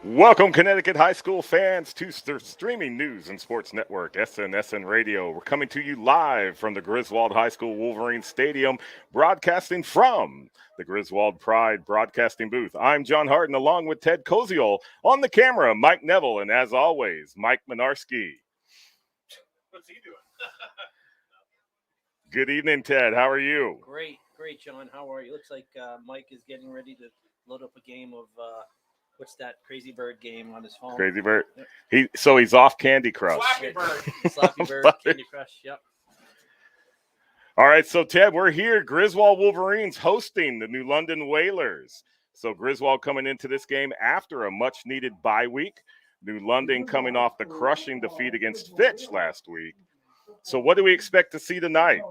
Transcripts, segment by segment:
Welcome, Connecticut high school fans, to streaming news and sports network, SNSN Radio. We're coming to you live from the Griswold High School Wolverines Stadium, broadcasting from the Griswold Pride broadcasting booth. I'm John Harden, along with Ted Koziol. On the camera, Mike Neville, and as always, Mike Minarski. What's he doing? Good evening, Ted. How are you? Great, John. How are you? Looks like Mike is getting ready to load up a game of what's that Crazy Bird game on his phone? Crazy Bird. He's off Candy Crush. Flappy Bird. Flappy Bird, Candy Crush. Yep. All right, so Ted, we're here. Griswold Wolverines hosting the New London Whalers. So Griswold coming into this game after a much-needed bye week. New London coming off the crushing defeat against Fitch last week. So what do we expect to see tonight?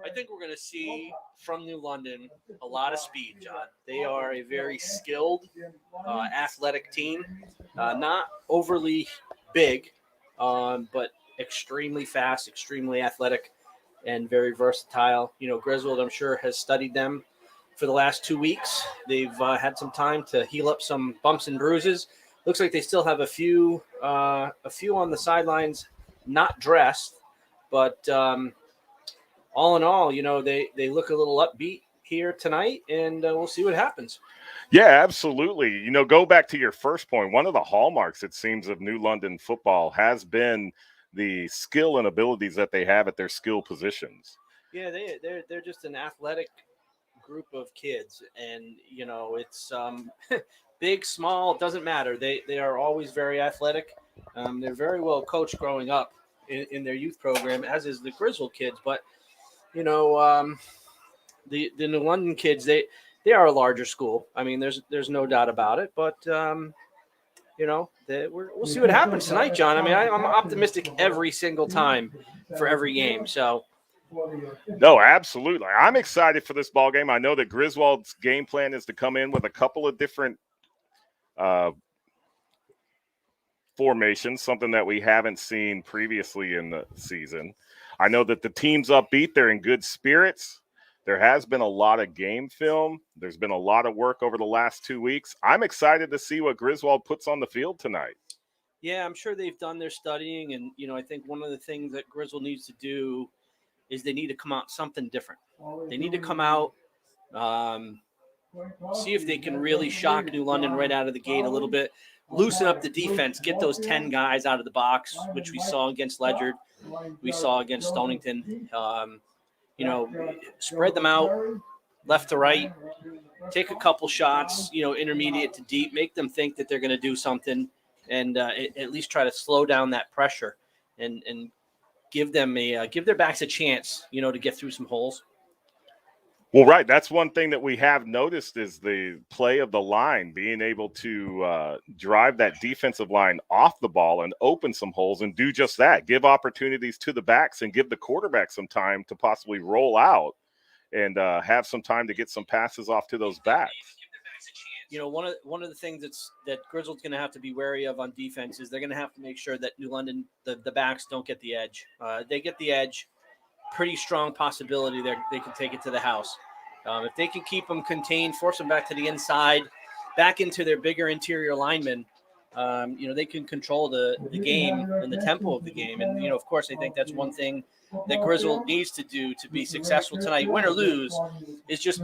I think we're going to see from New London a lot of speed, John. They are a very skilled, athletic team. Not overly big, but extremely fast, extremely athletic, and very versatile. You know, Griswold, I'm sure, has studied them for the last 2 weeks. They've had some time to heal up some bumps and bruises. Looks like they still have a few on the sidelines, not dressed, but all in all, you know, they look a little upbeat here tonight, and we'll see what happens. Yeah, absolutely. You know, go back to your first point. One of the hallmarks, it seems, of New London football has been the skill and abilities that they have at their skill positions. Yeah, they're just an athletic group of kids, and you know, it's big, small, doesn't matter. They are always very athletic. They're very well coached growing up in their youth program, as is the Griswold kids. But you know, the New London kids, they are a larger school. I mean, there's no doubt about it. But you know, we'll see what happens tonight, John. I mean, I'm optimistic every single time for every game. So. No, absolutely. I'm excited for this ball game. I know that Griswold's game plan is to come in with a couple of different formations, something that we haven't seen previously in the season. I know that the team's upbeat. They're in good spirits. There has been a lot of game film. There's been a lot of work over the last 2 weeks. I'm excited to see what Griswold puts on the field tonight. Yeah, I'm sure they've done their studying. And, you know, I think one of the things that Griswold needs to do is they need to come out something different. They need to come out, see if they can really shock New London right out of the gate a little bit, loosen up the defense, get those 10 guys out of the box, which we saw against Ledyard, we saw against Stonington. You know, spread them out left to right, take a couple shots, you know, intermediate to deep, make them think that they're going to do something, and at least try to slow down that pressure and give their backs a chance, you know, to get through some holes. Well, right. That's one thing that we have noticed is the play of the line, being able to drive that defensive line off the ball and open some holes and do just that, give opportunities to the backs and give the quarterback some time to possibly roll out and have some time to get some passes off to those backs. You know, one of the things that Griswold's going to have to be wary of on defense is they're going to have to make sure that New London, the backs don't get the edge. They get the edge, pretty strong possibility they can take it to the house. If they can keep them contained, force them back to the inside, back into their bigger interior linemen, you know, they can control the game and the tempo of the game. And, you know, of course, I think that's one thing that Griswold needs to do to be successful tonight, win or lose, is just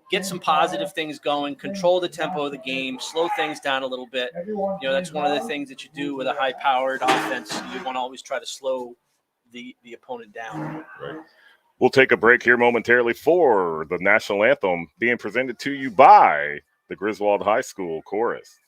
get some positive things going, control the tempo of the game, slow things down a little bit. You know, that's one of the things that you do with a high-powered offense. You want to always try to slow the opponent down. Right. We'll take a break here momentarily for the national anthem being presented to you by the Griswold High School Chorus.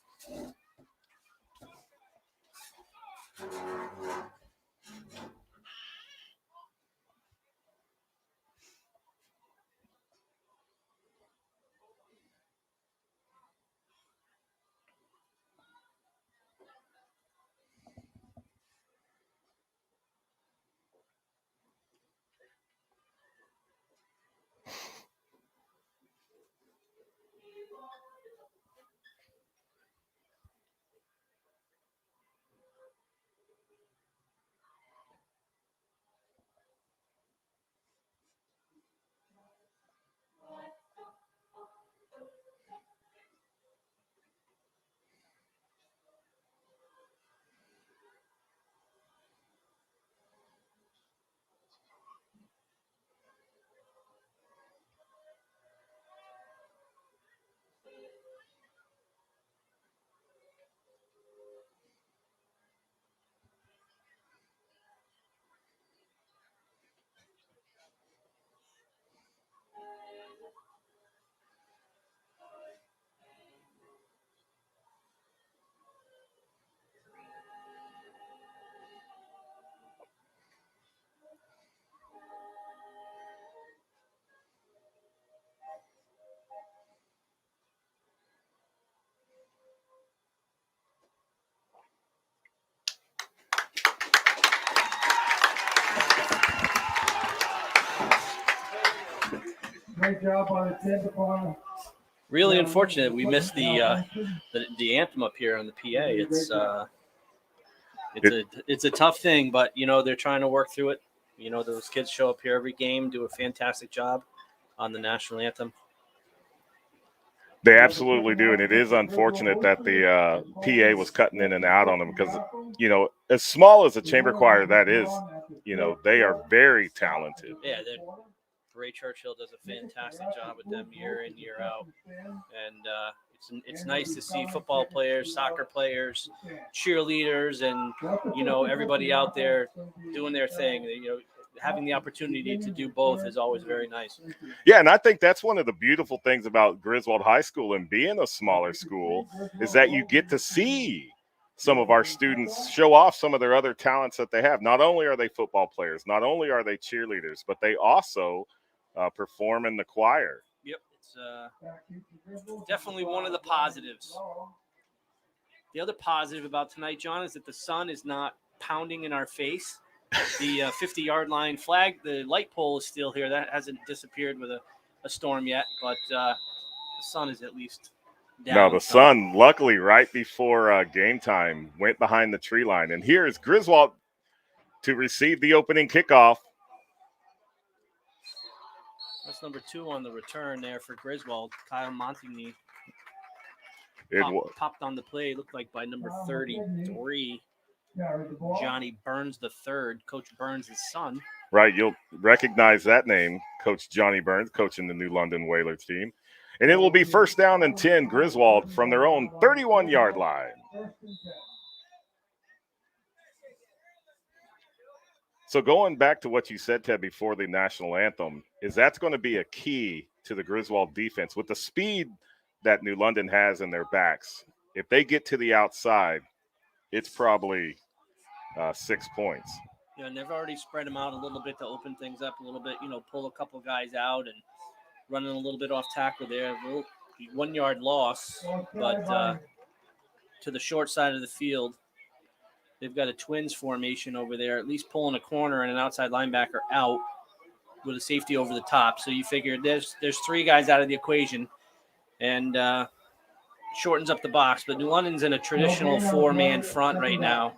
Really unfortunate we missed the anthem up here on the PA. It's a tough thing, but they're trying to work through it. Those kids show up here every game, do a fantastic job on the national anthem. They absolutely do, and it is unfortunate that the PA was cutting in and out on them because, as small as a chamber choir that is, they are very talented. Yeah, Ray Churchill does a fantastic job with them year in, year out, and it's nice to see football players, soccer players, cheerleaders, and everybody out there doing their thing. Having the opportunity to do both is always very nice. Yeah, and I think that's one of the beautiful things about Griswold High School and being a smaller school is that you get to see some of our students show off some of their other talents that they have. Not only are they football players, not only are they cheerleaders, but they also perform in the choir. Yep, it's definitely one of the positives. The other positive about tonight, John, is that the sun is not pounding in our face. The 50-yard line flag, the light pole is still here. That hasn't disappeared with a storm yet, but the sun is at least down. No, the sun, luckily, right before game time, went behind the tree line. And here is Griswold to receive the opening kickoff. That's number 2 on the return there for Griswold. Kyle Montigny popped on the play. Looked like by number 33. Johnny Burns III, Coach Burns' son. Right, you'll recognize that name, Coach Johnny Burns, coaching the New London Whalers team. And it will be first down and 10, Griswold from their own 31-yard line. So going back to what you said, Ted, before the national anthem, is that's going to be a key to the Griswold defense. With the speed that New London has in their backs, if they get to the outside, it's probably 6 points. Yeah, and they've already spread them out a little bit to open things up a little bit, pull a couple guys out and running a little bit off tackle there. A little 1-yard loss, but to the short side of the field, they've got a twins formation over there, at least pulling a corner and an outside linebacker out with a safety over the top. So you figure there's 3 guys out of the equation, and shortens up the box, but New London's in a traditional 4-man front right now.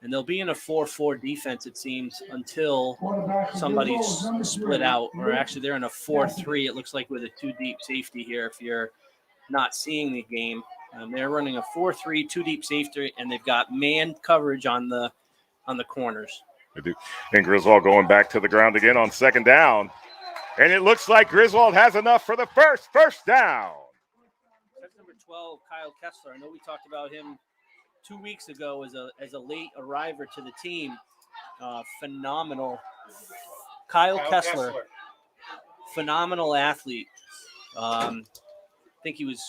And they'll be in a 4-4 defense, it seems, until somebody's split out. Or actually, they're in a 4-3, it looks like, with a 2-deep safety here if you're not seeing the game. They're running a 4-3, 2-deep safety, and they've got man coverage on the corners. They do. And Griswold going back to the ground again on second down. And it looks like Griswold has enough for the first down. That's number 12, Kyle Kessler. I know we talked about him 2 weeks ago as a late arriver to the team. Phenomenal. Kyle Kessler. Phenomenal athlete. I think he was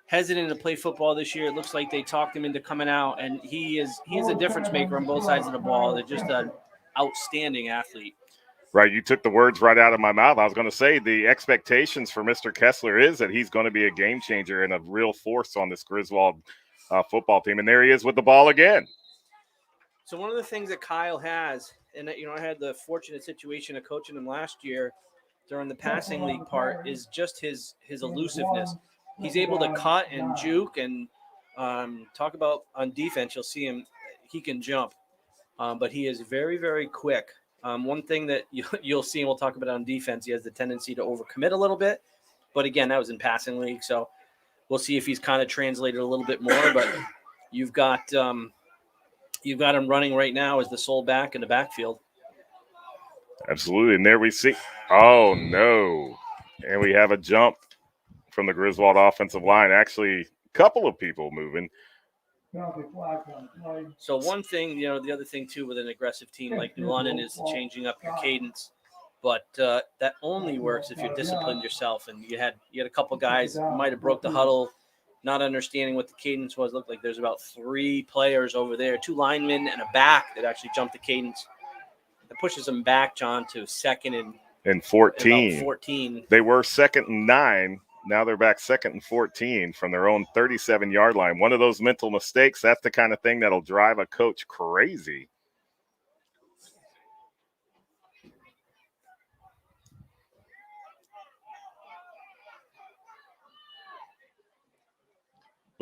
hesitant to play football this year. It looks like they talked him into coming out, and he is a difference maker on both sides of the ball. They're just an outstanding athlete. Right, you took the words right out of my mouth. I was going to say the expectations for Mr. Kessler is that he's going to be a game changer and a real force on this Griswold football team. And there he is with the ball again. So one of the things that Kyle has, and I had the fortunate situation of coaching him last year during the passing league part, is just his elusiveness. He's able to cut and juke and talk about on defense. You'll see him; he can jump, but he is very, very quick. One thing that you'll see, and we'll talk about on defense, he has the tendency to overcommit a little bit. But again, that was in passing league, so we'll see if he's kind of translated a little bit more. But you've got him running right now as the sole back in the backfield. Absolutely, and there we see. Oh no! And we have a jump from the Griswold offensive line. Actually, a couple of people moving. So one thing, the other thing too with an aggressive team like New London is changing up your cadence, but that only works if you discipline yourself. And you had a couple guys might have broke the huddle, not understanding what the cadence was. Looked like there's about 3 players over there, 2 linemen and a back that actually jumped the cadence. That pushes them back, John, to second and 14. 14. They were 2nd and 9. Now they're back 2nd and 14 from their own 37-yard line. One of those mental mistakes, that's the kind of thing that'll drive a coach crazy.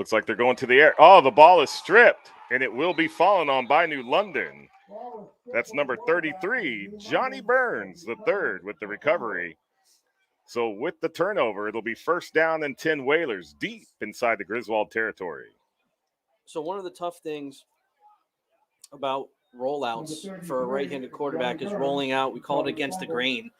Looks like they're going to the air. Oh, the ball is stripped, and it will be fallen on by New London. That's number 33, Johnny Burns, the third with the recovery. So with the turnover, it'll be first down and 10 Whalers deep inside the Griswold territory. So one of the tough things about rollouts for a right-handed quarterback is rolling out. We call it against the grain.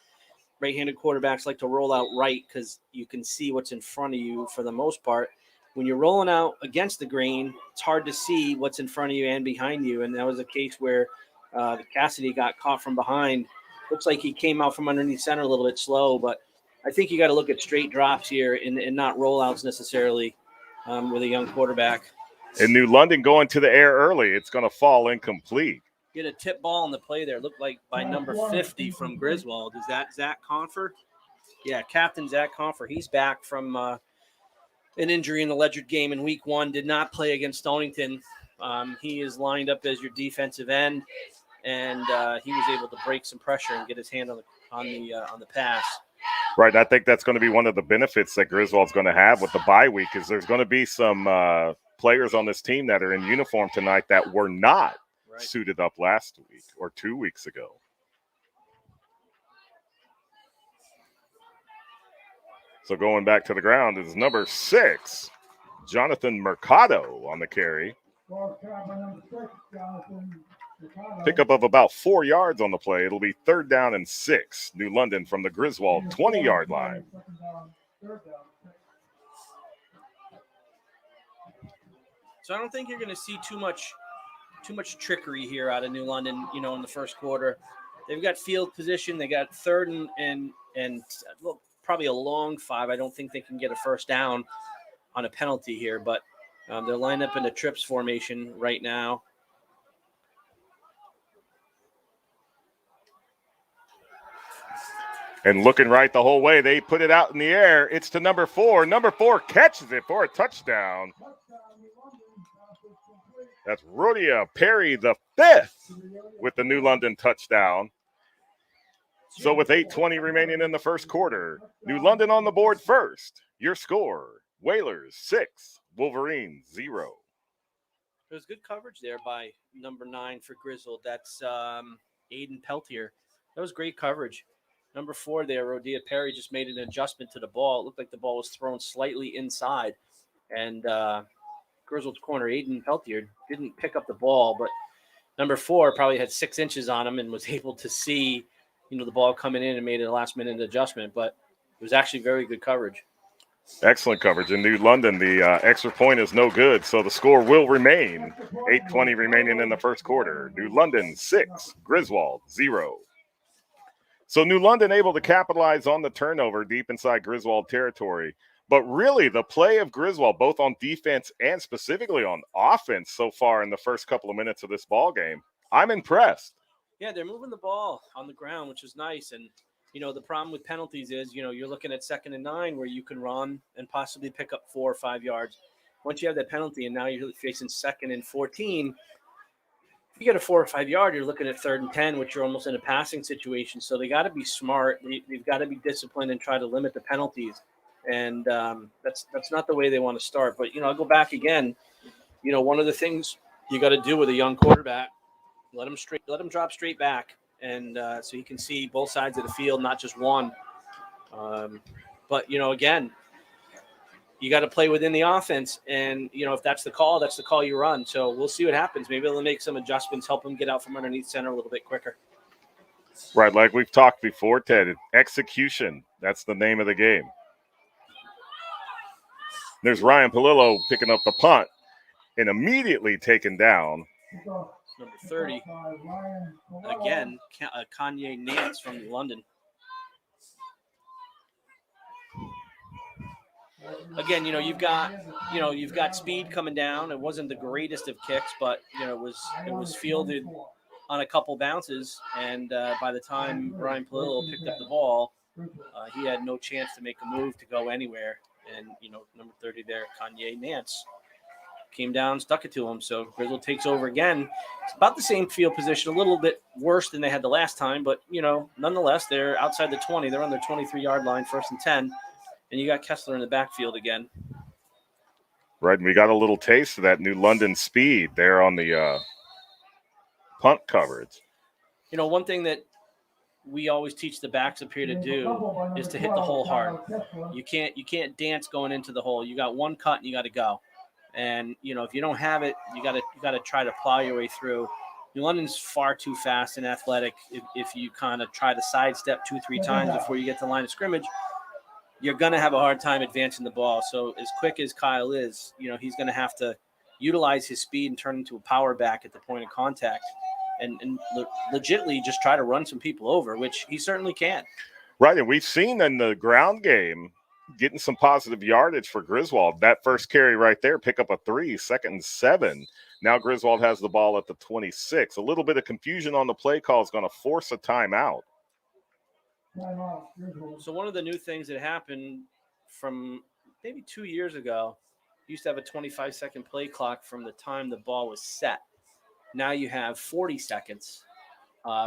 Right-handed quarterbacks like to roll out right because you can see what's in front of you for the most part. When you're rolling out against the grain, it's hard to see what's in front of you and behind you. And that was a case where Cassidy got caught from behind. Looks like he came out from underneath center a little bit slow, but I think you got to look at straight drops here and not rollouts necessarily with a young quarterback. And New London going to the air early. It's going to fall incomplete. Get a tip ball on the play there. Looked like by number 50 from Griswold. Is that Zach Confer? Yeah, Captain Zach Confer. He's back from an injury in the Ledger game in week 1. Did not play against Stonington. He is lined up as your defensive end, and he was able to break some pressure and get his hand on the pass. Right. I think that's going to be one of the benefits that Griswold's going to have with the bye week is there's going to be some players on this team that are in uniform tonight that were not suited up last week or 2 weeks ago. So going back to the ground is number 6, Jonathan Mercado on the carry. Pickup of about 4 yards on the play. It'll be 3rd down and 6. New London from the Griswold 20-yard line. So I don't think you're going to see too much trickery here out of New London, in the first quarter. They've got field position. They got 3rd and well, probably a long 5. I don't think they can get a first down on a penalty here, but they're lined up in a trips formation right now. And looking right the whole way, they put it out in the air. It's to number 4. Number 4 catches it for a touchdown. That's Rodia Perry, the 5th, with the New London touchdown. So with 8:20 remaining in the first quarter, New London on the board first. Your score, Whalers 6, Wolverines 0. There was good coverage there by number 9 for Griswold. That's Aiden Peltier. That was great coverage. Number 4 there, Rodia Perry, just made an adjustment to the ball. It looked like the ball was thrown slightly inside. And Griswold's corner, Aiden Peltier, didn't pick up the ball, but number 4 probably had 6 inches on him and was able to see, the ball coming in and made a last-minute adjustment. But it was actually very good coverage. Excellent coverage. In New London, the extra point is no good, so the score will remain. 8:20 remaining in the first quarter. New London 6, Griswold 0. So New London able to capitalize on the turnover deep inside Griswold territory. But really, the play of Griswold, both on defense and specifically on offense so far in the first couple of minutes of this ball game, I'm impressed. Yeah, they're moving the ball on the ground, which is nice. And, the problem with penalties is, you're looking at 2nd and 9 where you can run and possibly pick up 4 or 5 yards. Once you have that penalty and now you're facing 2nd and 14, if you get a 4 or 5 yard, you're looking at 3rd and 10, which you're almost in a passing situation. So they got to be smart. They've got to be disciplined and try to limit the penalties. And that's not the way they want to start. But, I'll go back again. One of the things you got to do with a young quarterback, let him drop straight back. And so you can see both sides of the field, not just one. But, again, you got to play within the offense. And, if that's the call you run. So we'll see what happens. Maybe they'll make some adjustments, help them get out from underneath center a little bit quicker. Right, like we've talked before, Ted, execution, that's the name of the game. There's Ryan Palillo picking up the punt and immediately taken down. Number 30. Again, Kanye Nance from London. Again, you've got speed coming down. It wasn't the greatest of kicks, but it was fielded on a couple bounces, and by the time Ryan Palillo picked up the ball, he had no chance to make a move to go anywhere. And number 30 there, Kanye Nance, came down, stuck it to him. So Griswold takes over again. It's about the same field position, a little bit worse than they had the last time, but nonetheless, they're outside the 20. They're on their 23-yard line, 1st and 10. And you got Kessler in the backfield again. Right, and we got a little taste of that New London speed there on the punt coverage. You know, one thing that we always teach the backs up here to do is to hit the hole hard. You can't dance going into the hole. You got one cut and you got to go. And you know, if you don't have it, you got to try to plow your way through. New London's far too fast and athletic. If you kind of try to sidestep 2-3 times before you get to the line of scrimmage, you're going to have a hard time advancing the ball. So as quick as Kyle is, you know, he's going to have to utilize his speed and turn into a power back at the point of contact and legitimately just try to run some people over, which he certainly can. Right, and we've seen in the ground game getting some positive yardage for Griswold. That first carry right there, pick up a 3, 2nd and 7. Now Griswold has the ball at the 26. A little bit of confusion on the play call is going to force a timeout. So one of the new things that happened from maybe 2 years ago, you used to have a 25-second play clock from the time the ball was set. Now you have 40 seconds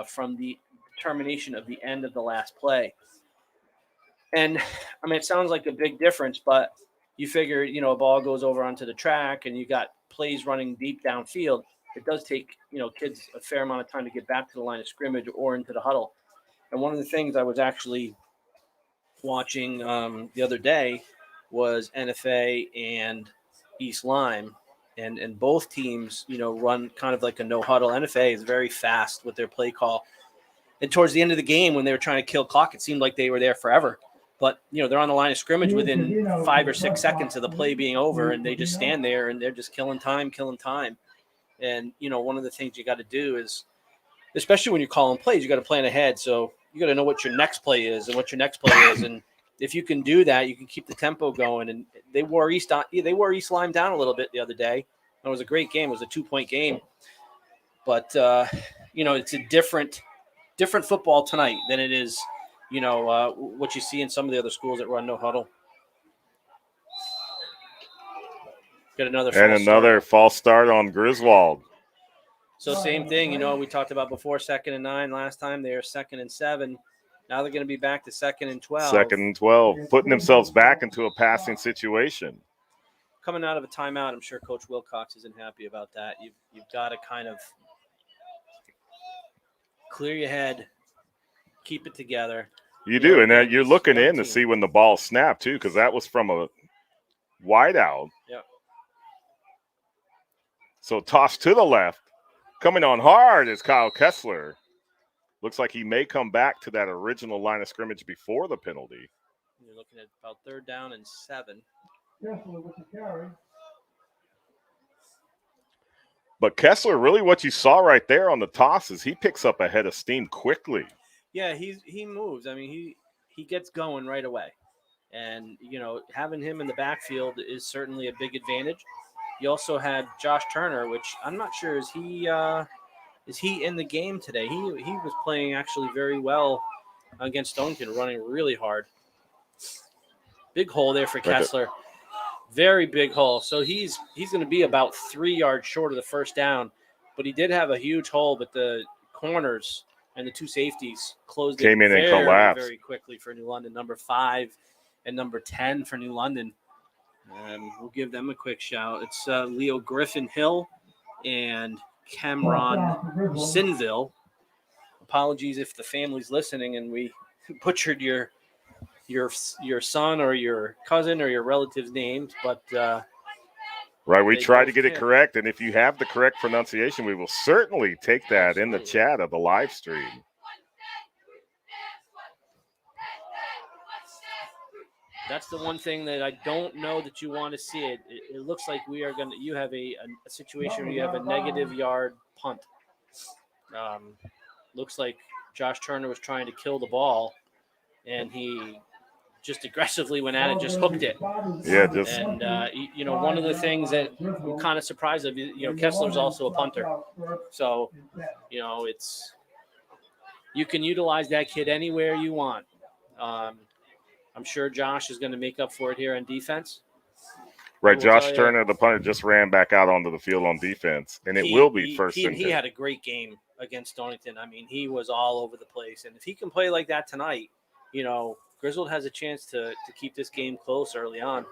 from the termination of the end of the last play. And, I mean, it sounds like a big difference, but you figure, you know, a ball goes over onto the track and you got plays running deep downfield. It does take, you know, kids a fair amount of time to get back to the line of scrimmage or into the huddle. And one of the things I was actually watching the other day was NFA and East Lyme. And both teams, you know, run kind of like a no huddle. NFA is very fast with their play call. And towards the end of the game, when they were trying to kill clock, it seemed like they were there forever. But, you know, they're on the line of scrimmage within 5 or 6 seconds of the play being over, and they just stand there and they're just killing time. And, you know, one of the things you got to do is, especially when you're calling plays, you got to plan ahead. So you got to know what your next play is and what your next play is. And if you can do that, you can keep the tempo going. And they wore East Lyme down a little bit the other day. It was a great game. It was a 2-point game. But, you know, it's a different football tonight than it is, you know, what you see in some of the other schools that run no huddle. Get another false start on Griswold. So same thing, you know, we talked about before 2nd and 9 last time. They are 2nd and 7. Now they're going to be back to 2nd and 12. 2nd and 12, putting themselves back into a passing situation. Coming out of a timeout, I'm sure Coach Wilcox isn't happy about that. You've got to kind of clear your head, keep it together. You do, and you're looking in to see when the ball snapped, too, because that was from a wideout. Yep. So toss to the left. Coming on hard is Kyle Kessler. Looks like he may come back to that original line of scrimmage before the penalty. You're looking at about 3rd down and 7. But Kessler, really what you saw right there on the toss is he picks up a head of steam quickly. Yeah, he moves. I mean, he gets going right away. And, you know, having him in the backfield is certainly a big advantage. You also had Josh Turner, which I'm not sure, is he in the game today? He was playing actually very well against Stonington, running really hard. Big hole there for Kessler. Very big hole. So he's going to be about 3 yards short of the first down, but he did have a huge hole, but the corners and the 2 safeties closed Came in and collapsed very quickly for New London. Number 5 and number 10 for New London. We'll give them a quick shout. It's Leo Griffin Hill and Cameron Sinville. Apologies if the family's listening and we butchered your son or your cousin or your relative's names, but right, we try to get it correct, and if you have the correct pronunciation, we will certainly take that in the chat of the live stream. That's the one thing that I don't know that you want to see. It looks like you have a situation where you have a negative yard punt. Looks like Josh Turner was trying to kill the ball, and he just aggressively went at it, just hooked it. Yeah, you know, one of the things that I'm kind of surprised of, you know, Kessler's also a punter. So, you know, you can utilize that kid anywhere you want. I'm sure Josh is going to make up for it here on defense. Right, Josh Turner, the punter, just ran back out onto the field on defense, and it will be first and 10. He had a great game against Stonington. I mean, he was all over the place. And if he can play like that tonight, you know, Griswold has a chance to keep this game close early on.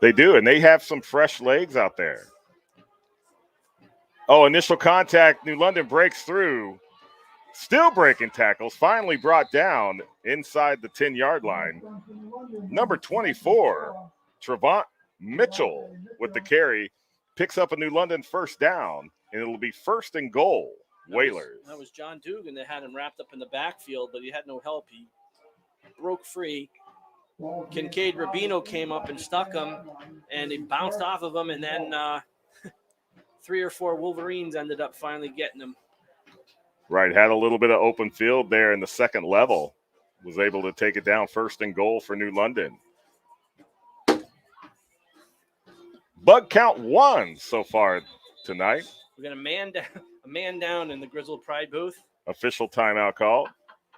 They do, and they have some fresh legs out there. Oh, initial contact. New London breaks through. Still breaking tackles. Finally brought down inside the 10-yard line. Number 24, Trevont Mitchell with the carry. Picks up a New London first down, and it'll be 1st and goal. Whalers. That was John Dugan that had him wrapped up in the backfield, but he had no help. He broke free. Kincaid Rubino came up and stuck him, and he bounced off of him, and then 3 or 4 Wolverines ended up finally getting him. Right, had a little bit of open field there in the second level. Was able to take it down 1st and goal for New London. Bug count 1 so far tonight. We're going to a man down in the Griswold Pride booth. Official timeout call.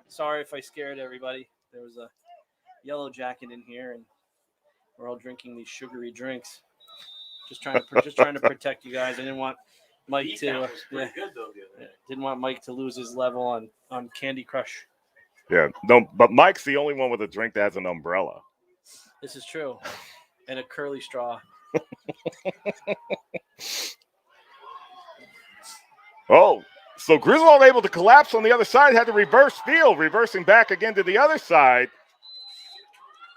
Sorry if I scared everybody. There was a yellow jacket in here, and we're all drinking these sugary drinks. Just trying to protect you guys. I didn't want Mike to didn't want Mike to lose his level on Candy Crush. Yeah, no, but Mike's the only one with a drink that has an umbrella. This is true, and a curly straw. Oh, so Griswold able to collapse on the other side, had to reverse field, reversing back again to the other side.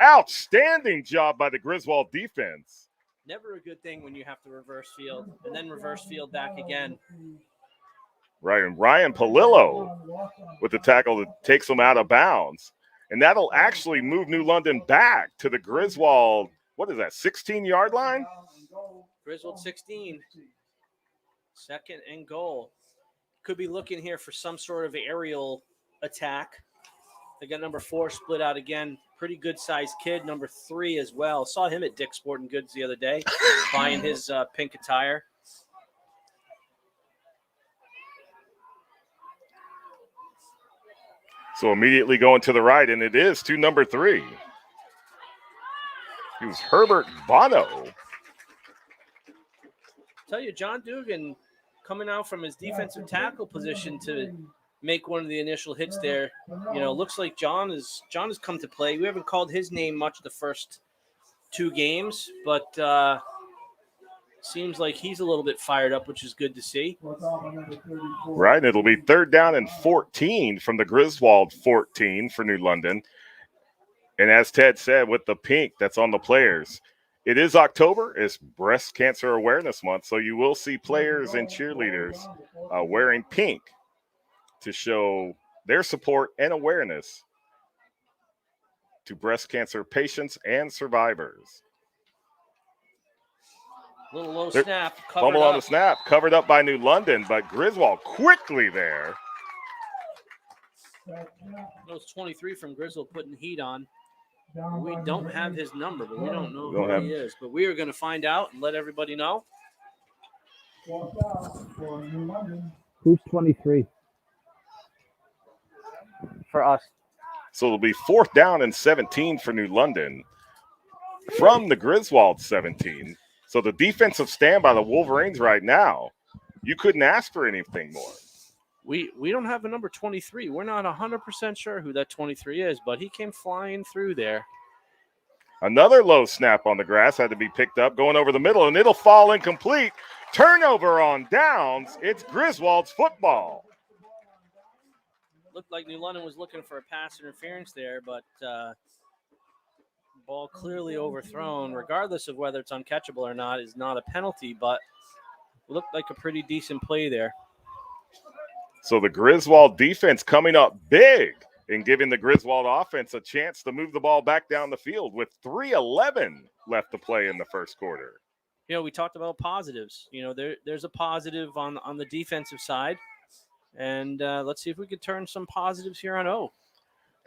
Outstanding job by the Griswold defense. Never a good thing when you have to reverse field and then reverse field back again. Right, and Ryan Palillo with the tackle that takes him out of bounds. And that'll actually move New London back to the Griswold, 16-yard line? Griswold 16. 2nd and goal. Could be looking here for some sort of aerial attack. They got number 4 split out again. Pretty good-sized kid. Number 3 as well. Saw him at Dick's Sporting Goods the other day, buying his pink attire. So immediately going to the right, and it is to number 3. He was Herbert Bono. Tell you, John Dugan coming out from his defensive tackle position to make one of the initial hits there. Looks like John has come to play. We haven't called his name much the first 2 games, but seems like he's a little bit fired up, which is good to see. Right, it'll be 3rd down and 14 from the Griswold 14 for New London. And as Ted said, with the pink that's on the players, it is October. It's Breast Cancer Awareness Month, so you will see players and cheerleaders wearing pink to show their support and awareness to breast cancer patients and survivors. Little low snap. Fumble on the snap, covered up by New London, but Griswold quickly there. That was 23 from Griswold putting heat on. We don't have his number, but we don't know who he is. But we are going to find out and let everybody know. Who's 23? For us. So it'll be 4th down and 17 for New London from the Griswold 17. So the defensive stand by the Wolverines right now, you couldn't ask for anything more. We don't have a number 23. We're not 100% sure who that 23 is, but he came flying through there. Another low snap on the grass had to be picked up, going over the middle, and it'll fall incomplete. Turnover on downs. It's Griswold's football. Looked like New London was looking for a pass interference there, but ball clearly overthrown, regardless of whether it's uncatchable or not, is not a penalty, but looked like a pretty decent play there. So the Griswold defense coming up big and giving the Griswold offense a chance to move the ball back down the field with 3:11 left to play in the first quarter. We talked about positives. There's a positive on the defensive side, and let's see if we can turn some positives here on O.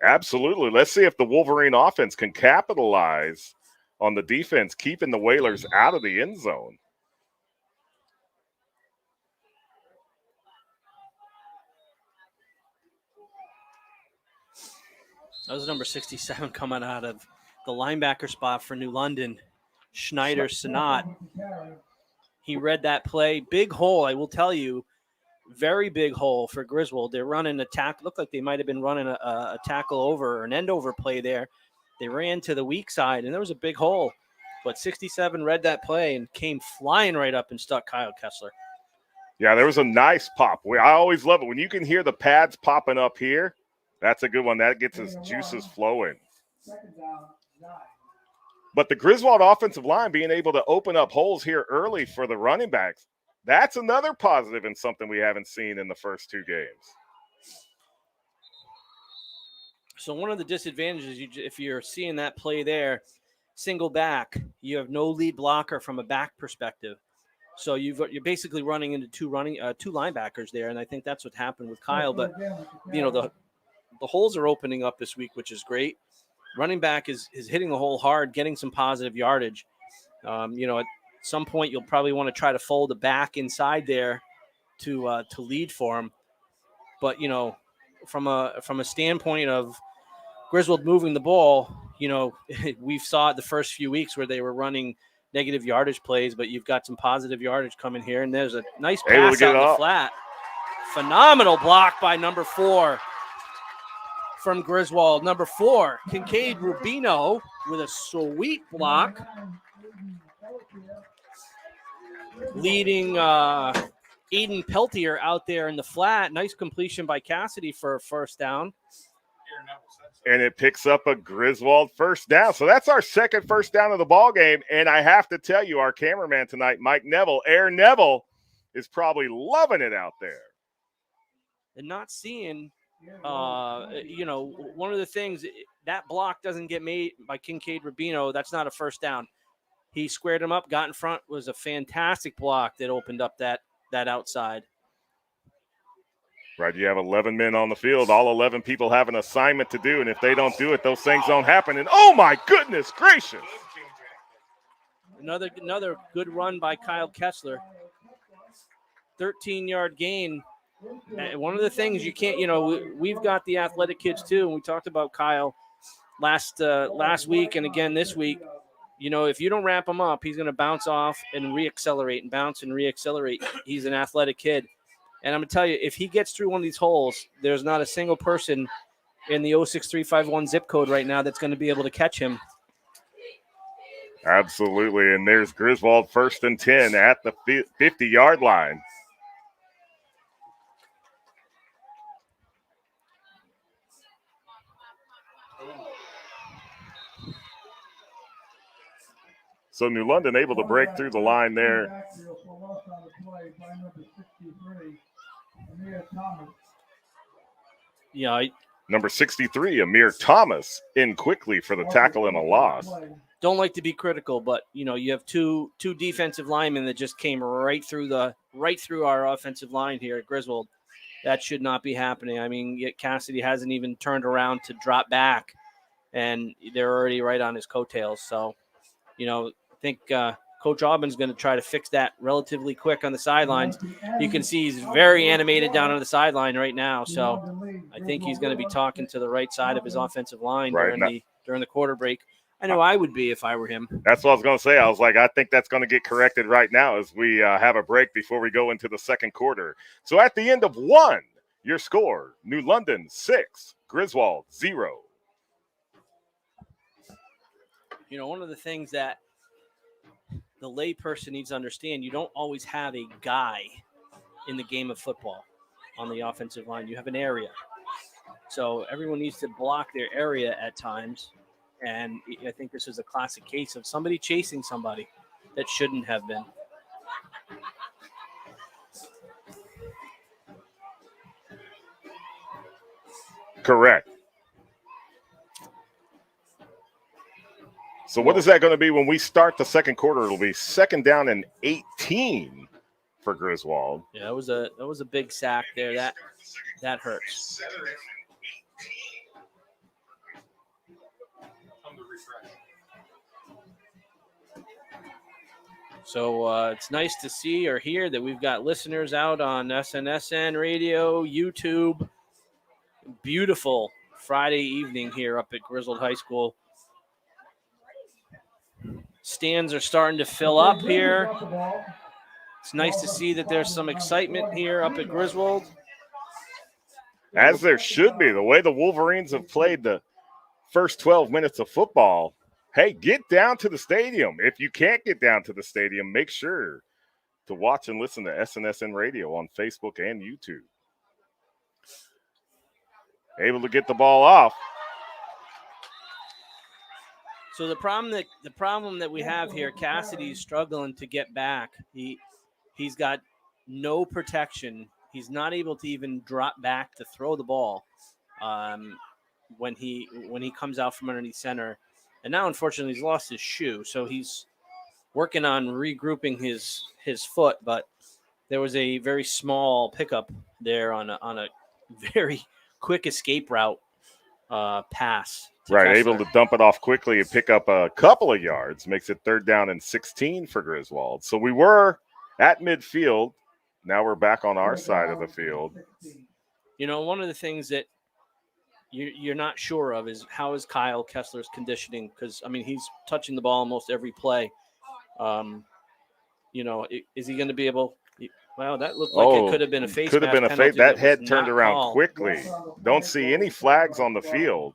Absolutely. Let's see if the Wolverine offense can capitalize on the defense, keeping the Whalers out of the end zone. That was number 67 coming out of the linebacker spot for New London, Schneider Sanat. He read that play. Big hole, I will tell you. Very big hole for Griswold. They're running a tackle. Looked like they might have been running a tackle over or an end over play there. They ran to the weak side, and there was a big hole. But 67 read that play and came flying right up and stuck Kyle Kessler. Yeah, there was a nice pop. I always love it. When you can hear the pads popping up here, that's a good one. That gets his juices flowing. But the Griswold offensive line being able to open up holes here early for the running backs, that's another positive and something we haven't seen in the first 2 games. So one of the disadvantages, if you're seeing that play there, single back, you have no lead blocker from a back perspective. So you're basically running into two linebackers there, and I think that's what happened with Kyle. But the holes are opening up this week, which is great. Running back is hitting the hole hard, getting some positive yardage. At some point you'll probably want to try to fold the back inside there to lead for him. But from a standpoint of Griswold moving the ball, we saw it the first few weeks where they were running negative yardage plays, but you've got some positive yardage coming here, and there's a nice pass out in the flat. Phenomenal block by number 4 from Griswold. Number 4, Kincaid Rubino with a sweet block. Leading Aiden Peltier out there in the flat. Nice completion by Cassidy for a first down. And it picks up a Griswold first down. So that's our second first down of the ball game. And I have to tell you, our cameraman tonight, Mike Neville, Air Neville, is probably loving it out there. And not seeing, one of the things, that block doesn't get made by Kincaid Rubino. That's not a first down. He squared him up, got in front, was a fantastic block that opened up that outside. Right, you have 11 men on the field. All 11 people have an assignment to do, and if they don't do it, those things don't happen. And, oh, my goodness gracious. Another good run by Kyle Kessler. 13-yard gain. And one of the things you can't, we've got the athletic kids too, and we talked about Kyle last week and again this week. If you don't wrap him up, he's going to bounce off and reaccelerate and bounce and reaccelerate. He's an athletic kid. And I'm going to tell you, if he gets through one of these holes, there's not a single person in the 06351 zip code right now that's going to be able to catch him. Absolutely. And there's Griswold 1st and 10 at the 50-yard line. So New London able to break through the line there. Yeah. Number 63, Amir Thomas, in quickly for the tackle and a loss. Don't like to be critical, but you have two defensive linemen that just came right through our offensive line here at Griswold. That should not be happening. I mean, yet Cassidy hasn't even turned around to drop back, and they're already right on his coattails. So, I think Coach Auburn's going to try to fix that relatively quick on the sidelines. You can see he's very animated down on the sideline right now. So I think he's going to be talking to the right side of his offensive line during the quarter break. I know I would be if I were him. That's what I was going to say. I was like, I think that's going to get corrected right now as we have a break before we go into the second quarter. So at the end of 1, your score, New London 6, Griswold 0. One of the things that the layperson needs to understand, you don't always have a guy in the game of football on the offensive line. You have an area. So everyone needs to block their area at times. And I think this is a classic case of somebody chasing somebody that shouldn't have been. Correct. So what is that going to be when we start the second quarter? It'll be 2nd down and 18 for Griswold. Yeah, that was a big sack there. That hurts. So it's nice to see or hear that we've got listeners out on SNSN radio, YouTube. Beautiful Friday evening here up at Griswold High School. Stands are starting to fill up here. It's nice to see that there's some excitement here up at Griswold. As there should be. The way the Wolverines have played the first 12 minutes of football Hey, get down to the stadium. If you can't get down to the stadium, make sure to watch and listen to SNSN Radio on Facebook and YouTube. Able to get the ball off. So the problem that we have here, Cassidy's struggling to get back. He's got no protection. He's not able to even drop back to throw the ball when he comes out from underneath center. And now, unfortunately, he's lost his shoe, so he's working on regrouping his foot. But there was a very small pickup there on a very quick escape route pass. Right, Kessler. able to dump it off quickly and pick up a couple of yards. Makes it 3rd down and 16 for Griswold. So we were at midfield. Now we're back on our side of the field. You know, one of the things that you're not sure of is how is Kyle Kessler's conditioning, because, I mean, he's touching the ball almost every play. You know, is he going to be able – well, that looked like it could have been a face mask. Could have been a penalty face. That head was turned not around called. quickly. Don't see any flags on the field.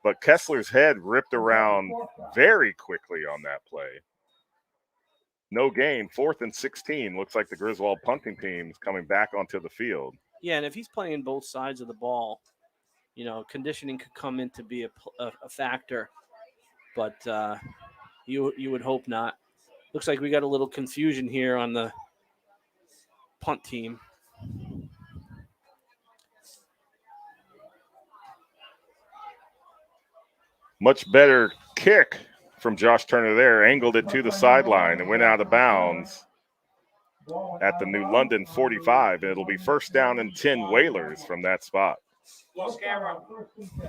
But Kessler's head ripped around very quickly on that play. No gain, 4th and 16. Looks like the Griswold punting team is coming back onto the field. Yeah, and if he's playing both sides of the ball, you know, conditioning could come in to be a factor. But you would hope not. Looks like we got a little confusion here on the punt team. Much better kick from Josh Turner there. Angled it to the sideline and went out of bounds at the New London 45. And it'll be 1st down and 10 Whalers from that spot.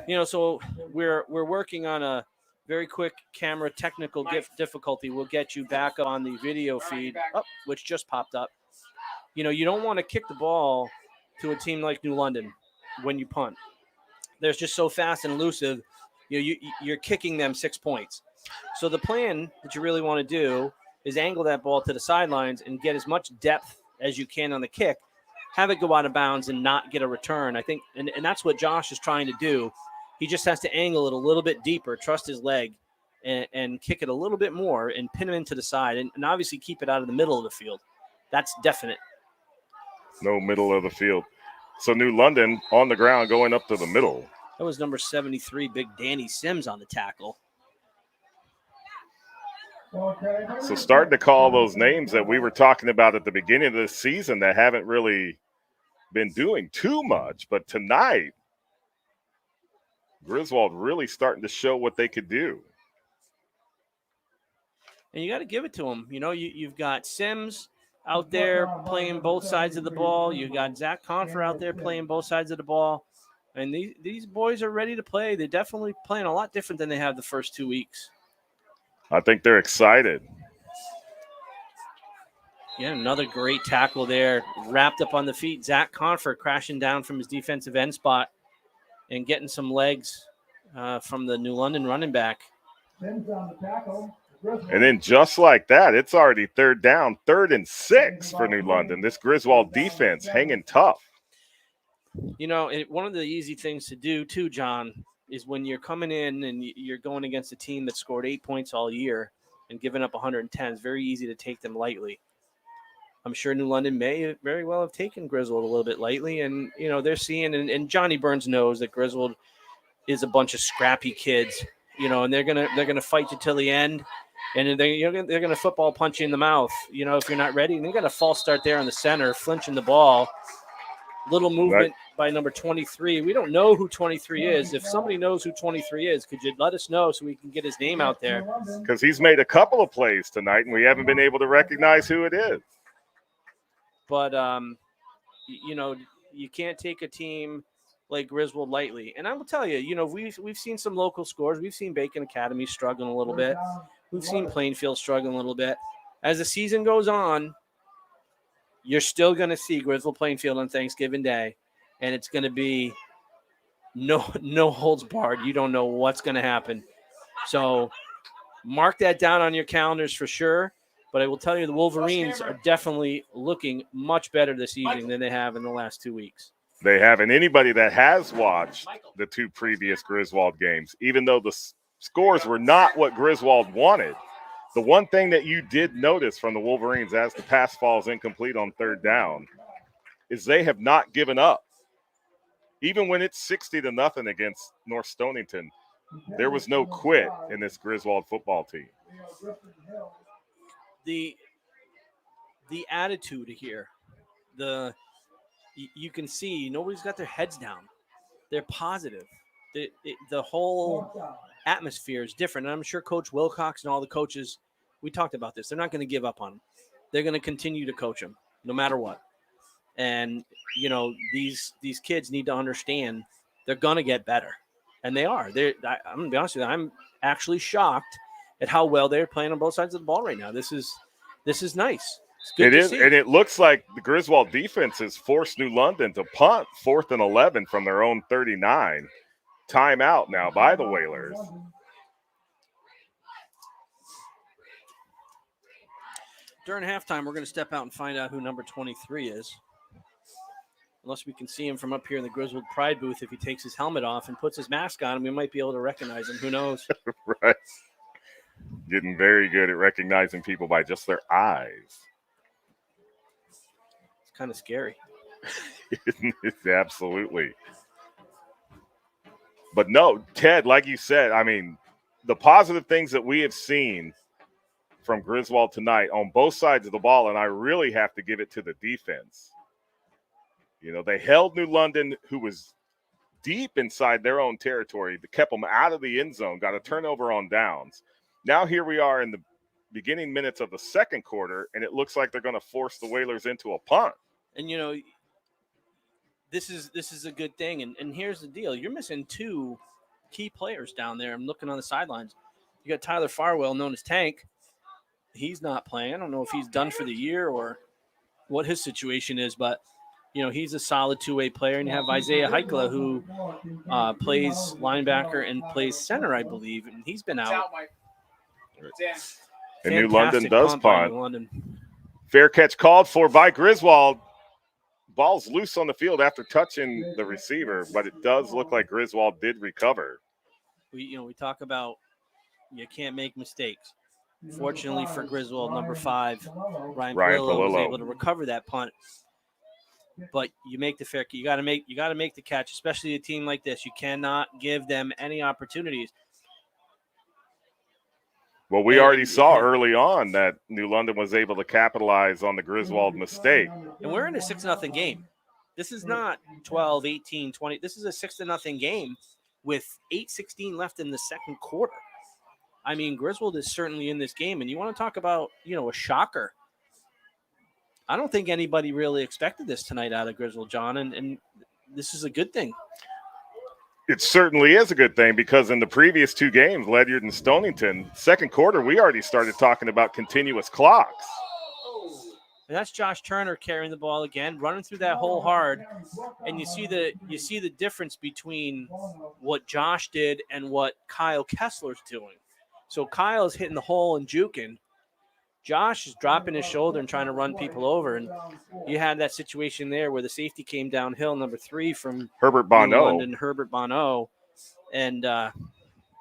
You know, so we're working on a very quick camera technical difficulty. We'll get you back on the video feed, which just popped up. You know, you don't want to kick the ball to a team like New London when you punt. They're just so fast and elusive. You're kicking them 6 points. So the plan that you really want to do is angle that ball to the sidelines and get as much depth as you can on the kick, have it go out of bounds and not get a return. I think, and that's what Josh is trying to do. He just has to angle it a little bit deeper, trust his leg, and kick it a little bit more and pin him into the side and obviously keep it out of the middle of the field. That's definite. No middle of the field. So New London on the ground going up to the middle. That was number 73, Big Danny Sims on the tackle. So starting to call those names that we were talking about at the beginning of this season that haven't really been doing too much. But tonight, Griswold really starting to show what they could do. And you got to give it to them. You know, you've got Sims out there playing both sides of the ball. You got Zach Confer out there playing both sides of the ball. And these boys are ready to play. They're definitely playing a lot different than they have the first 2 weeks. I think they're excited. Yeah, another great tackle there. Wrapped up on the feet. Zach Confer crashing down from his defensive end spot and getting some legs from the New London running back. Sims on the tackle. And then just like that, it's already 3rd down, 3rd and 6 for New London. This Griswold defense hanging tough. You know, one of the easy things to do too, John, is when you're coming in and you're going against a team that scored 8 points all year and giving up 110, it's very easy to take them lightly. I'm sure New London may very well have taken Griswold a little bit lightly. And, you know, they're seeing, and Johnny Burns knows that Griswold is a bunch of scrappy kids, you know, and they're gonna fight you till the end. And they're going to football punch you in the mouth, you know, if you're not ready. And they got a false start there on the center, flinching the ball. Little movement by number 23. We don't know who 23 is. If somebody knows who 23 is, could you let us know so we can get his name out there? Because he's made a couple of plays tonight, and we haven't been able to recognize who it is. But, you know, you can't take a team like Griswold lightly. And I will tell you, you know, we've seen some local scores. We've seen Bacon Academy struggling a little bit. We've seen Plainfield struggling a little bit. As the season goes on, you're still going to see Griswold Plainfield on Thanksgiving Day, and it's going to be no holds barred. You don't know what's going to happen. So mark that down on your calendars for sure. But I will tell you the Wolverines are definitely looking much better this evening than they have in the last 2 weeks. They haven't. Anybody that has watched the 2 previous Griswold games, even though the scores were not what Griswold wanted. The one thing that you did notice from the Wolverines as the pass falls incomplete on third down is they have not given up. Even when it's 60-0 against North Stonington, there was no quit in this Griswold football team. The attitude here, you can see nobody's got their heads down. They're positive. The whole atmosphere is different. And I'm sure Coach Wilcox and all the coaches, we talked about this. They're not going to give up on them. They're going to continue to coach them no matter what. And, these kids need to understand they're going to get better. And they are. I'm going to be honest with you. I'm actually shocked at how well they're playing on both sides of the ball right now. This is nice. It's good to see. And it looks like the Griswold defense has forced New London to punt 4th and 11 from their own 39. Timeout now by the Whalers. During halftime, we're going to step out and find out who number 23 is. Unless we can see him from up here in the Griswold Pride booth. If he takes his helmet off and puts his mask on, we might be able to recognize him. Who knows? Right. Getting very good at recognizing people by just their eyes. It's kind of scary. It's absolutely. But no, Ted, like you said, I mean, the positive things that we have seen from Griswold tonight on both sides of the ball, and I really have to give it to the defense. They held New London, who was deep inside their own territory, kept them out of the end zone, got a turnover on downs. Now here we are in the beginning minutes of the second quarter, and it looks like they're going to force the Whalers into a punt. And, this is a good thing. And here's the deal. You're missing two key players down there. I'm looking on the sidelines. You got Tyler Farwell, known as Tank. He's not playing. I don't know if he's done for the year or what his situation is, but, he's a solid two-way player. And you have Isaiah Heikla, who plays linebacker and plays center, I believe. And he's been out. And New London does punt. New London. Fair catch called for by Griswold. Ball's loose on the field after touching the receiver, but it does look like Griswold did recover. We talk about you can't make mistakes. Fortunately for Griswold, number 5, Ryan Palillo was able to recover that punt. But you make the fair. You got to make the catch, especially a team like this. You cannot give them any opportunities. Well, we already saw early on that New London was able to capitalize on the Griswold mistake. And we're in a 6-0 game. This is not 12, 18, 20. This is a 6-0 game with 8:16 left in the second quarter. I mean, Griswold is certainly in this game. And you want to talk about, a shocker. I don't think anybody really expected this tonight out of Griswold, John. And this is a good thing. It certainly is a good thing because in the previous two games, Ledyard and Stonington, second quarter, we already started talking about continuous clocks. And that's Josh Turner carrying the ball again, running through that hole hard. And you see the difference between what Josh did and what Kyle Kessler's doing. So Kyle's hitting the hole and juking. Josh is dropping his shoulder and trying to run people over. And you had that situation there where the safety came downhill, number 3 from Herbert Bonneau, and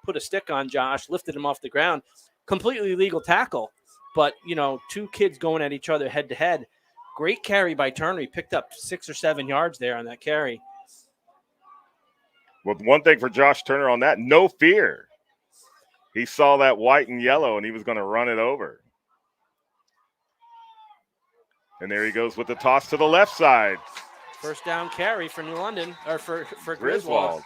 put a stick on Josh, lifted him off the ground. Completely legal tackle. But, two kids going at each other head to head. Great carry by Turner. He picked up 6 or 7 yards there on that carry. Well, one thing for Josh Turner on that, no fear. He saw that white and yellow, and he was going to run it over. And there he goes with the toss to the left side. First down carry for New London, or for Griswold.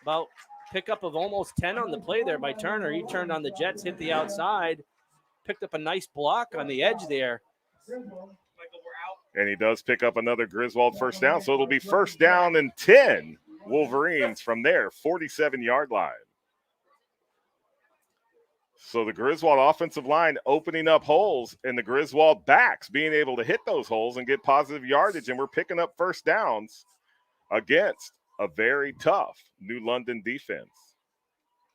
About pickup of almost 10 on the play there by Turner. He turned on the jets, hit the outside, picked up a nice block on the edge there. And he does pick up another Griswold first down. So it'll be first down and 10 Wolverines from there, 47-yard line. So the Griswold offensive line opening up holes and the Griswold backs being able to hit those holes and get positive yardage. And we're picking up first downs against a very tough New London defense.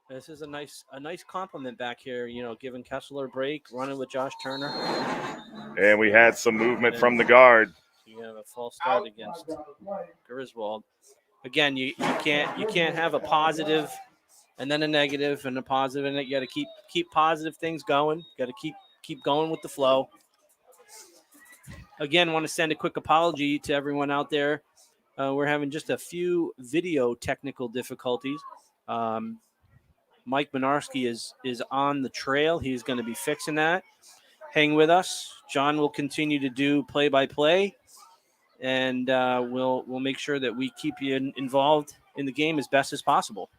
This is a nice compliment back here, giving Kessler a break, running with Josh Turner. And we had some movement from the guard. You have a false start against Griswold. Again, you can't have a positive and then a negative and a positive, and you got to keep positive things going. Got to keep going with the flow. Again, want to send a quick apology to everyone out there. We're having just a few video technical difficulties. Mike Minarski is on the trail. He's going to be fixing that. Hang with us. John will continue to do play-by-play, and we'll make sure that we keep you involved in the game as best as possible.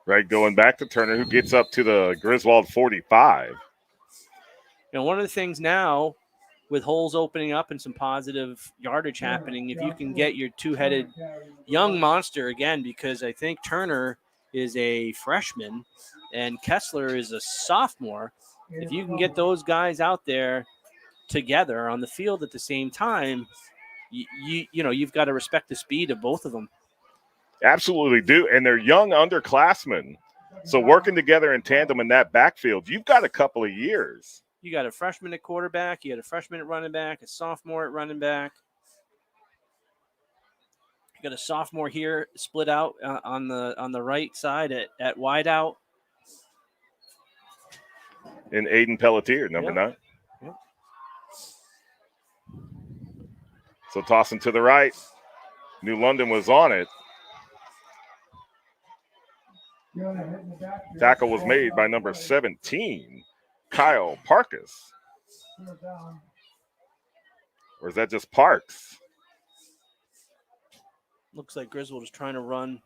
Right, going back to Turner, who gets up to the Griswold 45. One of the things now, with holes opening up and some positive yardage happening, if you can get your two-headed young monster again, because I think Turner is a freshman and Kessler is a sophomore. If you can get those guys out there together on the field at the same time, you've got to respect the speed of both of them. Absolutely do, and they're young underclassmen. So working together in tandem in that backfield, you've got a couple of years. You got a freshman at quarterback, you got a freshman at running back, a sophomore at running back. You got a sophomore here split out on the right side at wide out. And Aiden Pelletier, number 9. Yep. So tossing to the right. New London was on it. Tackle was made by number 17, Kyle Parkus. Or is that just Parks? Looks like Griswold is trying to run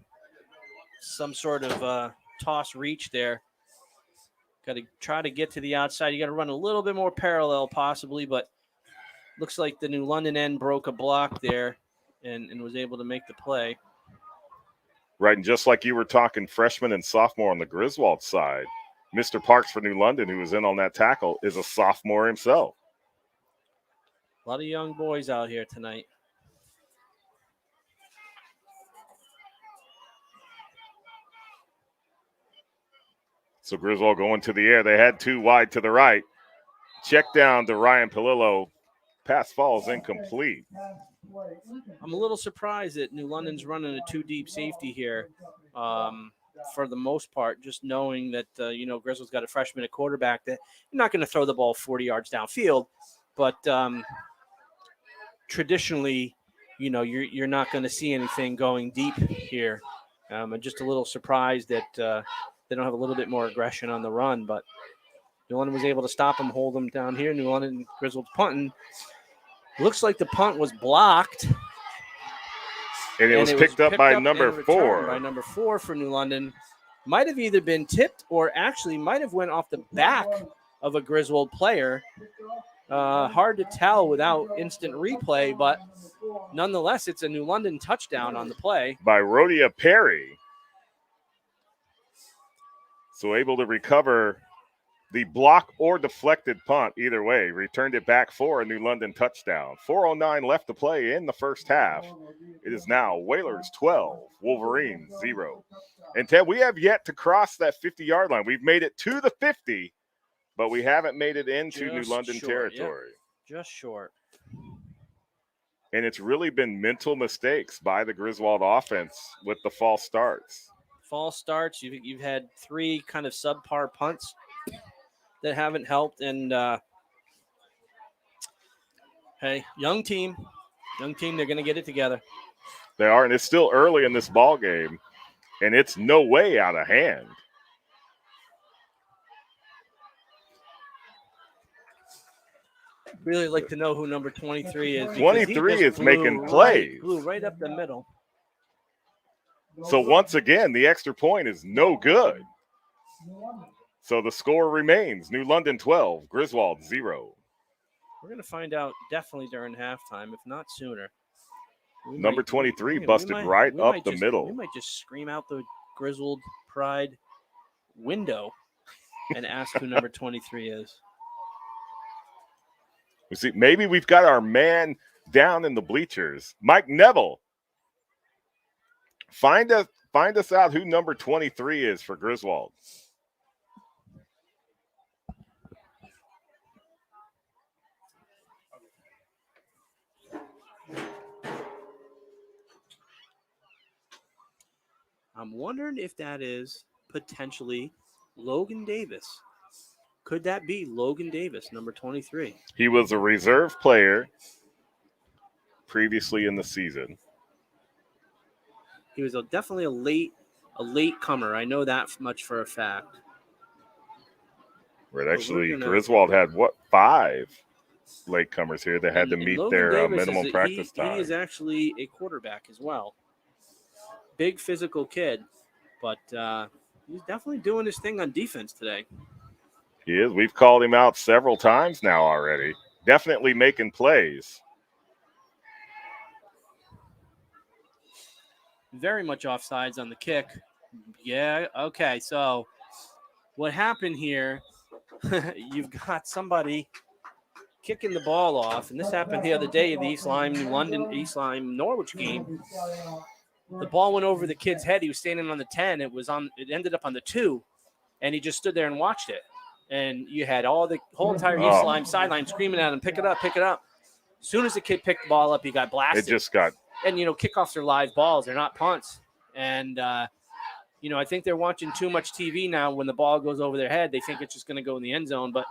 some sort of toss reach there. Got to try to get to the outside. You got to run a little bit more parallel possibly, but looks like the New London end broke a block there and was able to make the play. Right, and just like you were talking freshman and sophomore on the Griswold side, Mr. Parks for New London, who was in on that tackle, is a sophomore himself. A lot of young boys out here tonight. So Griswold going to the air. They had 2 wide to the right. Check down to Ryan Palillo. Pass falls incomplete. I'm a little surprised that New London's running a 2-deep safety here for the most part, just knowing that, Griswold's got a freshman at quarterback that you're not going to throw the ball 40 yards downfield, but traditionally, you're not going to see anything going deep here. I'm just a little surprised that they don't have a little bit more aggression on the run, but New London was able to stop them, hold them down here. New London, Griswold's punting. Looks like the punt was blocked. And it was picked up by number 4. By number 4 for New London. Might have either been tipped or actually might have went off the back of a Griswold player. Hard to tell without instant replay, but nonetheless, it's a New London touchdown on the play. By Rhodia Perry. So able to recover the block or deflected punt, either way. Returned it back for a New London touchdown. 4:09 left to play in the first half. It is now Whalers 12, Wolverines 0. And Ted, we have yet to cross that 50-yard line. We've made it to the 50, but we haven't made it into New London territory. Yep. Just short. And it's really been mental mistakes by the Griswold offense with the false starts. False starts. You've had 3 kind of subpar punts that haven't helped. And, hey, young team, they're going to get it together. They are, and it's still early in this ball game, and it's no way out of hand. Really like to know who number 23 is. 23 is making plays. Blew right up the middle. So once again, the extra point is no good. So the score remains New London 12, Griswold 0. We're going to find out definitely during halftime, if not sooner. Number 23 busted right up the middle. We might just scream out the Griswold Pride window and ask who number 23 is. We see, maybe we've got our man down in the bleachers. Mike Neville, find us out who number 23 is for Griswold. I'm wondering if that is potentially Logan Davis. Could that be Logan Davis, number 23? He was a reserve player previously in the season. He was definitely a late comer. I know that much for a fact. Right, actually, Griswold had 5 latecomers here that had to meet their minimum practice time. He is actually a quarterback as well. Big physical kid, but he's definitely doing his thing on defense today. He is. We've called him out several times now already. Definitely making plays. Very much offsides on the kick. Yeah, okay. So what happened here, you've got somebody kicking the ball off, and this happened the other day in the East Lyme Norwich game. The ball went over the kid's head. He was standing on the 10. It ended up on the 2, and he just stood there and watched it. And you had the whole entire East Lyme sideline screaming at him, pick it up, pick it up. As soon as the kid picked the ball up, he got blasted. It just got. And, kickoffs are live balls. They're not punts. And, I think they're watching too much TV now. When the ball goes over their head, they think it's just going to go in the end zone. But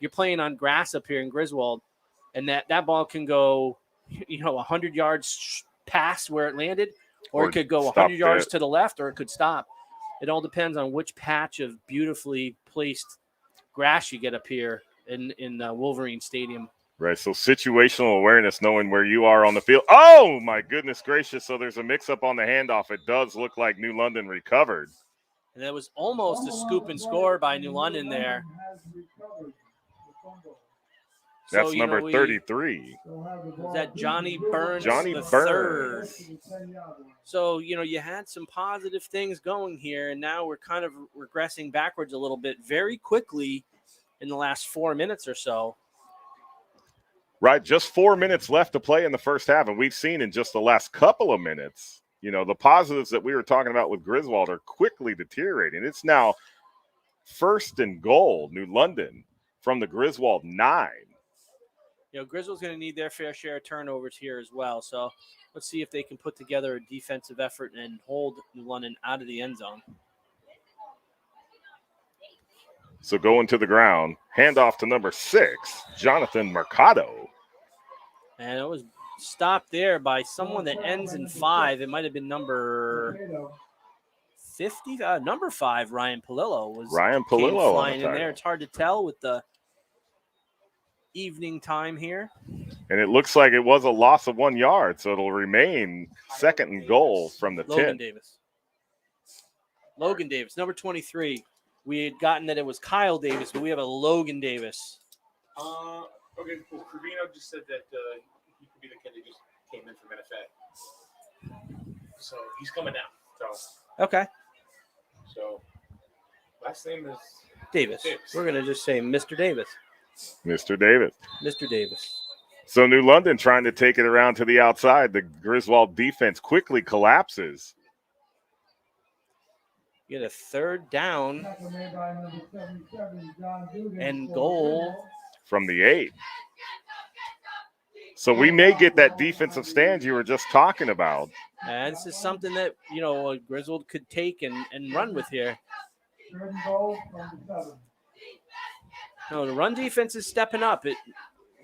you're playing on grass up here in Griswold, and that ball can go, 100 yards past where it landed, or it could go 100 yards to the left, or it could stop. It all depends on which patch of beautifully placed grass you get up here in Wolverine Stadium. Right, so situational awareness, knowing where you are on the field. Oh, my goodness gracious. So there's a mix-up on the handoff. It does look like New London recovered. And that was almost a scoop and score by New London there. That's so, number 33. Was that Johnny Burns? Johnny Burns. So, you had some positive things going here, and now we're kind of regressing backwards a little bit very quickly in the last 4 minutes or so. Right, just 4 minutes left to play in the first half, and we've seen in just the last couple of minutes, the positives that we were talking about with Griswold are quickly deteriorating. It's now 1st and goal, New London, from the Griswold 9. Griswold's going to need their fair share of turnovers here as well. So let's see if they can put together a defensive effort and hold New London out of the end zone. So going to the ground, handoff to number 6, Jonathan Mercado. And it was stopped there by someone that ends in 5. It might have been number 50, number 5, Ryan Palillo. Came flying in there. It's hard to tell with the evening time here. And it looks like it was a loss of 1 yard, so it'll remain 2nd and goal from the 10. Logan Davis, number 23. We had gotten that it was Kyle Davis, but we have a Logan Davis. Okay, well, Cravino just said that he could be the kid that just came in from NFA. So he's coming down. So okay. So last name is Davis. We're going to just say Mr. Davis. Mr. Davis. Mr. Davis. So New London trying to take it around to the outside. The Griswold defense quickly collapses. You get a 3rd down and goal from the 8. So we may get that defensive stand you were just talking about. And this is something that, Griswold could take and run with here. No, the run defense is stepping up.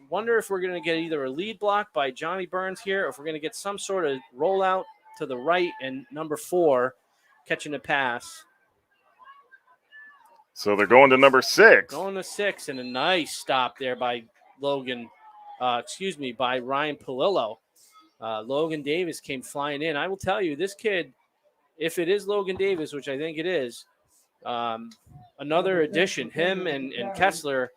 Wonder if we're going to get either a lead block by Johnny Burns here, or if we're going to get some sort of rollout to the right and number 4 catching a pass. So they're going to number 6. Going to 6, and a nice stop there by by Ryan Palillo. Logan Davis came flying in. I will tell you, this kid, if it is Logan Davis, which I think it is, another addition, him and Kessler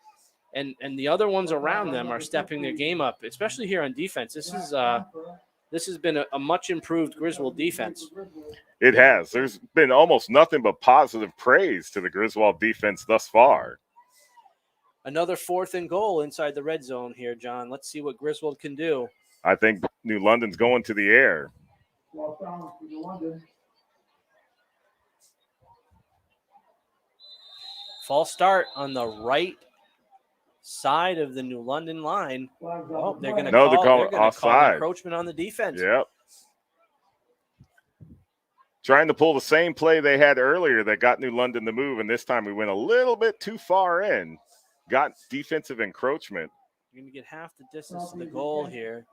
and the other ones around them are stepping their game up, especially here on defense. This has been a much improved Griswold defense. It has. There's been almost nothing but positive praise to the Griswold defense thus far. Another 4th and goal inside the red zone here, John. Let's see what Griswold can do. I think New London's going to the air. False start on the right side of the New London line. Oh, they're going to call offside. Encroachment on the defense. Yep. trying to pull the same play they had earlier that got New London to move, and this time we went a little bit too far in. Got defensive encroachment. You're going to get half the distance to the goal here.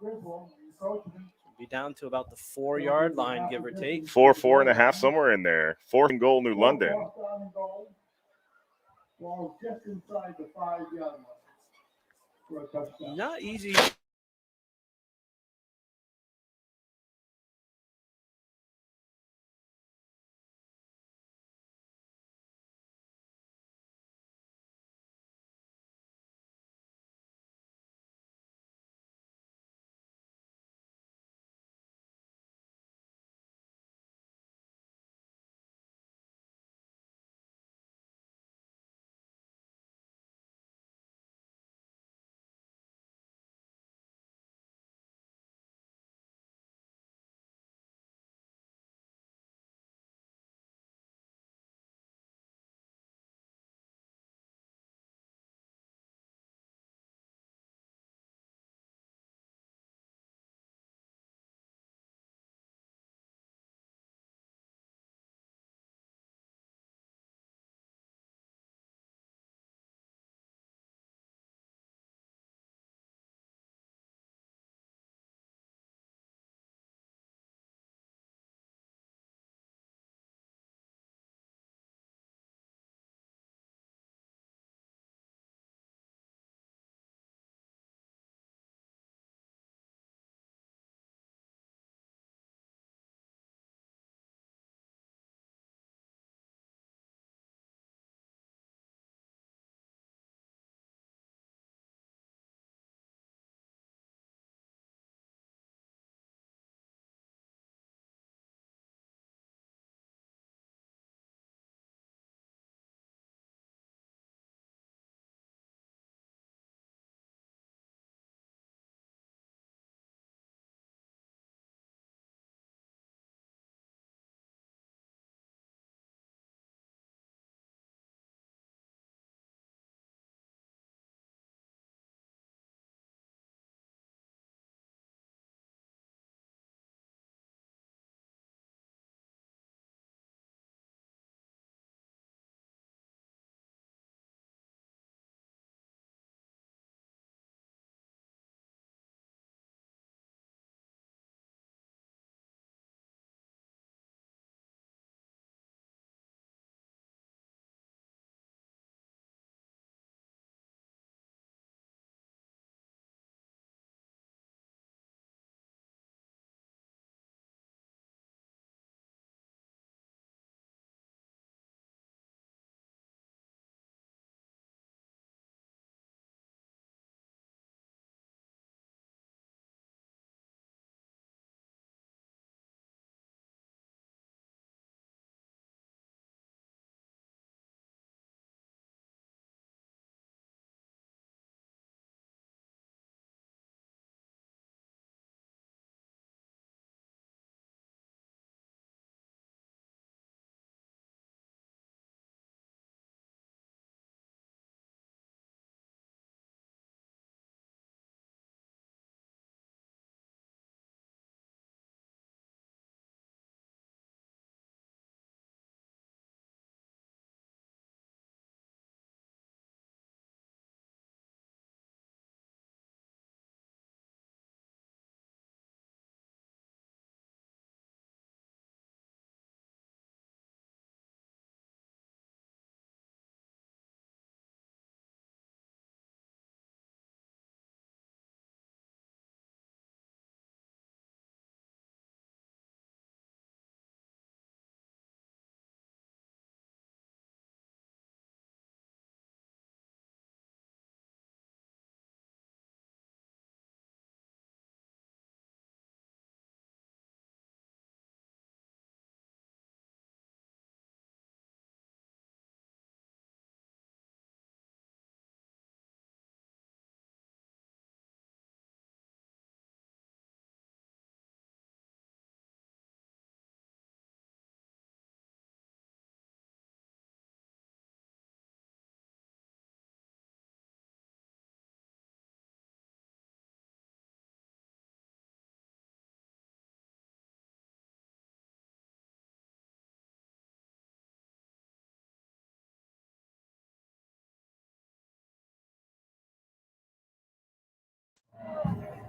Be down to about the 4-yard line, give or take. 4.5, somewhere in there. 4th and goal, New London. Ball just inside the 5-yard line for a touchdown. Not easy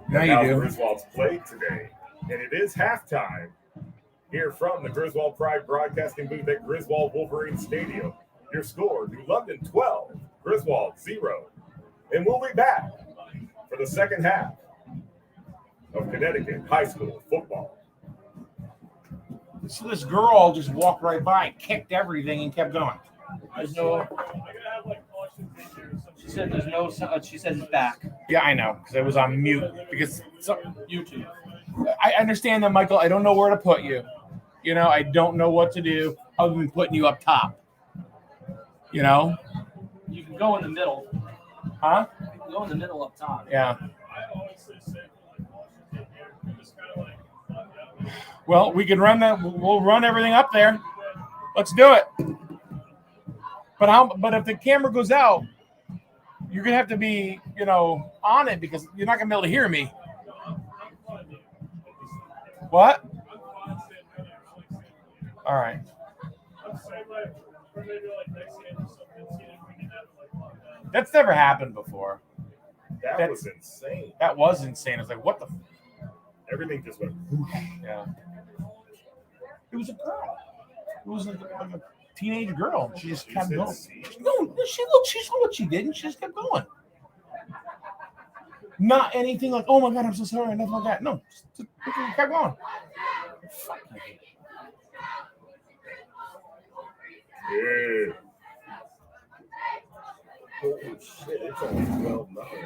Now And you how do. Griswold's played today. And it is halftime here from the Griswold Pride Broadcasting booth at Griswold Wolverines Stadium. Your score, New London 12, Griswold 0. And we'll be back for the second half of Connecticut high school football. So this girl just walked right by, kicked everything, and kept going. There's no. She said there's no. She says it's back. Yeah, I know, because I was on mute. Because YouTube. I understand that, Michael. I don't know where to put you. You know, I don't know what to do other than putting you up top. You know? You can go in the middle. Huh? You can go in the middle up top. Yeah. Well, we can run that. We'll run everything up there. Let's do it. But if the camera goes out, you're gonna have to be, on it because you're not gonna be able to hear me. What? All right. That's never happened before. That was insane. That was insane. I was like, what the? Everything just went. Yeah. It was a girl. It was like a teenage girl. She just kept going. No, she saw what she did, and she just kept going. Not anything like, oh my God, I'm so sorry, nothing like that. No, just kept going. Fuck you. Yeah. Holy shit, it's only 12 nothing.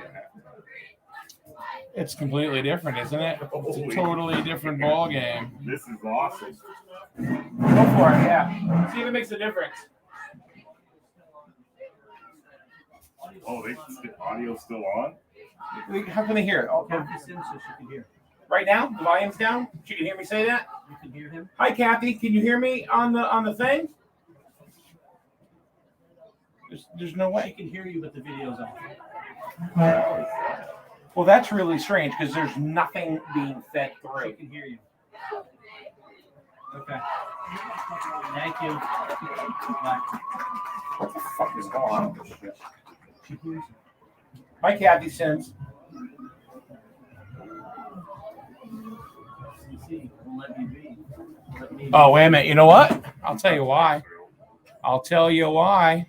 It's completely different, isn't it? It's a Holy. totally different ball game. This is awesome. Go for it, yeah. See if it makes a difference. Oh, the audio's still on? How can they hear it? Oh, Kathy Sims so she can hear. right now, the volume's down. She can hear me say that. You can hear him. Hi, Kathy. Can you hear me on the thing? There's no She way. can hear you, but the video's on. Well, that's really strange because there's nothing being fed She through. can hear you. Okay. Thank you. Bye. What the fuck is going on with this shit? She hears you. Hi, Kathy Sims. CC, won't let me read. Let me. Oh, wait a minute. You know what? I'll tell you why. I'll tell you why.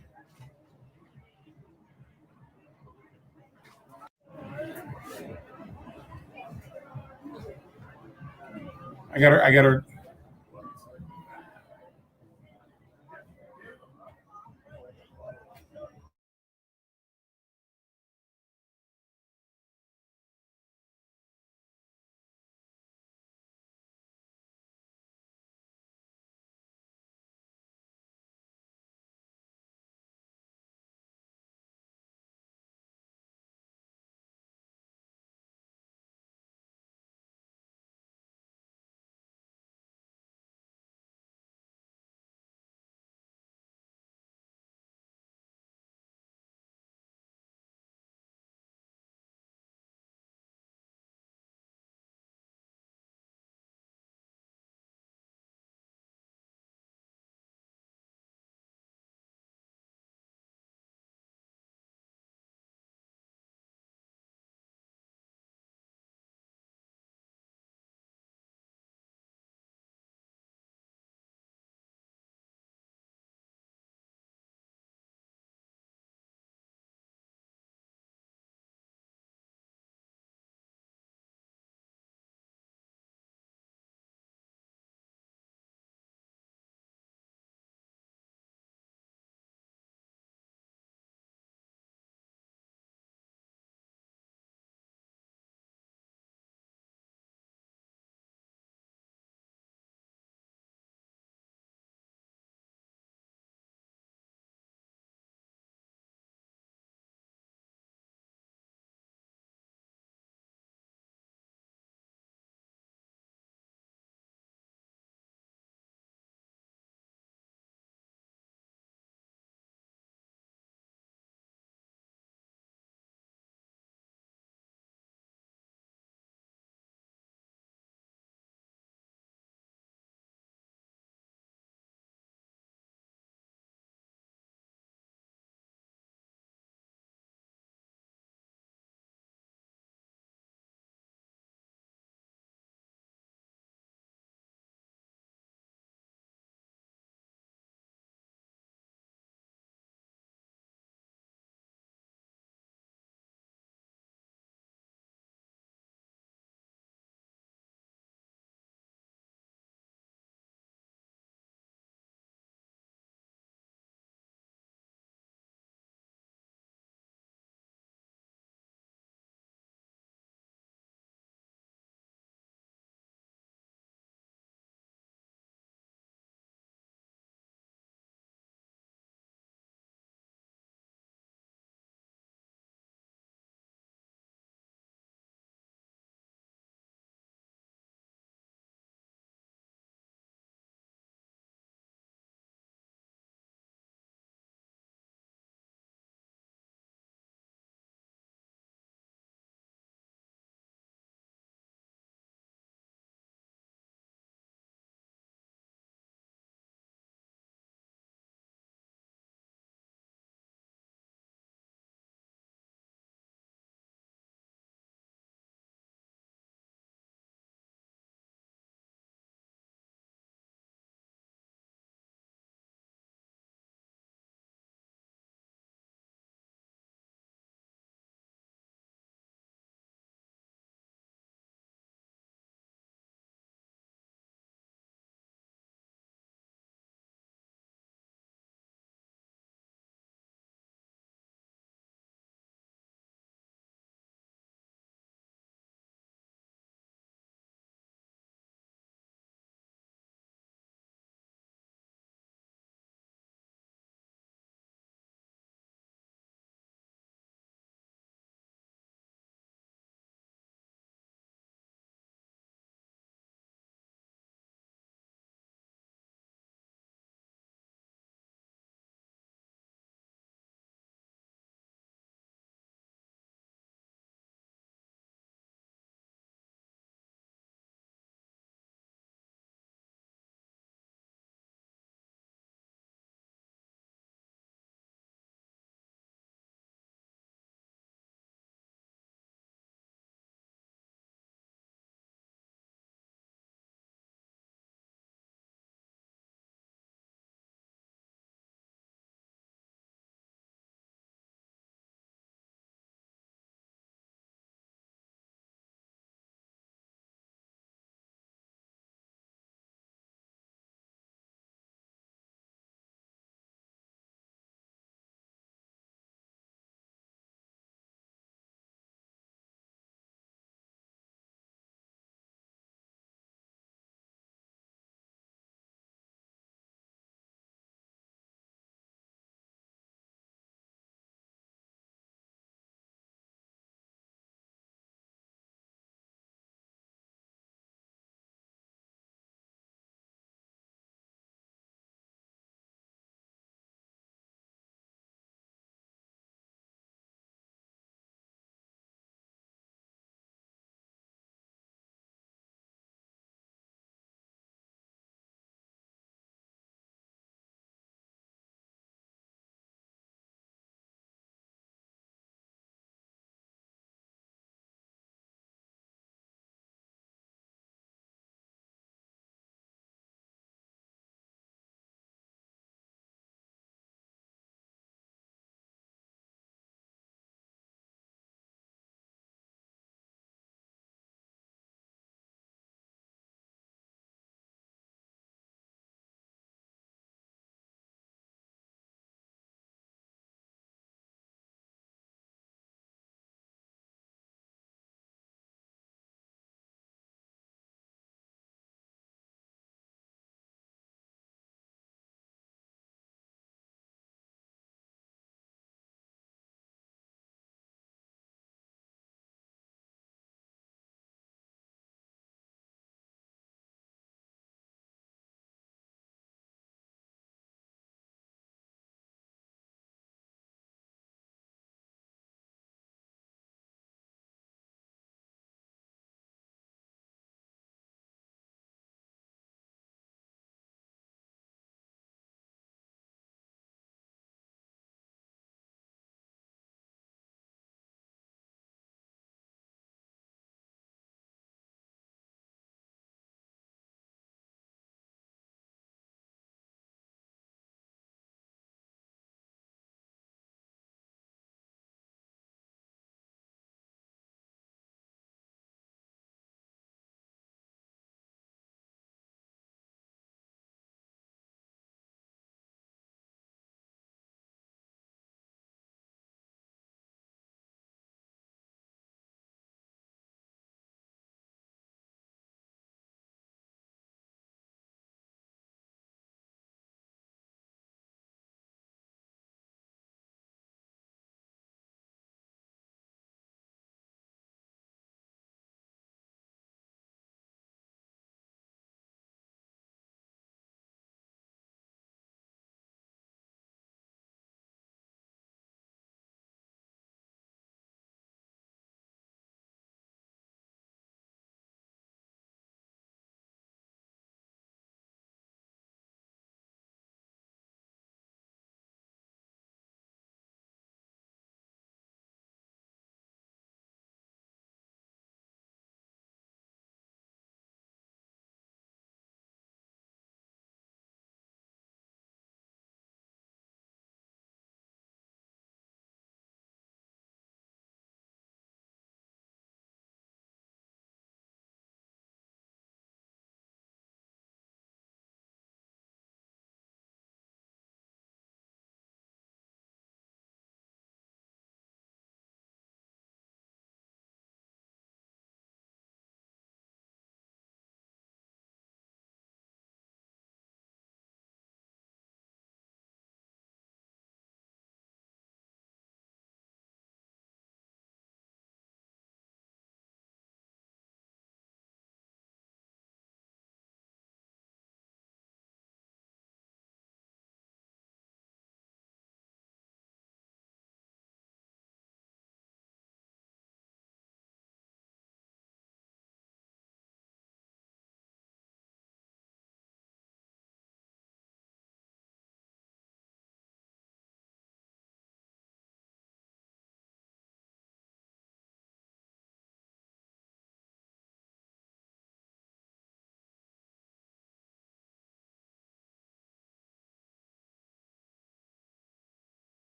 I got her.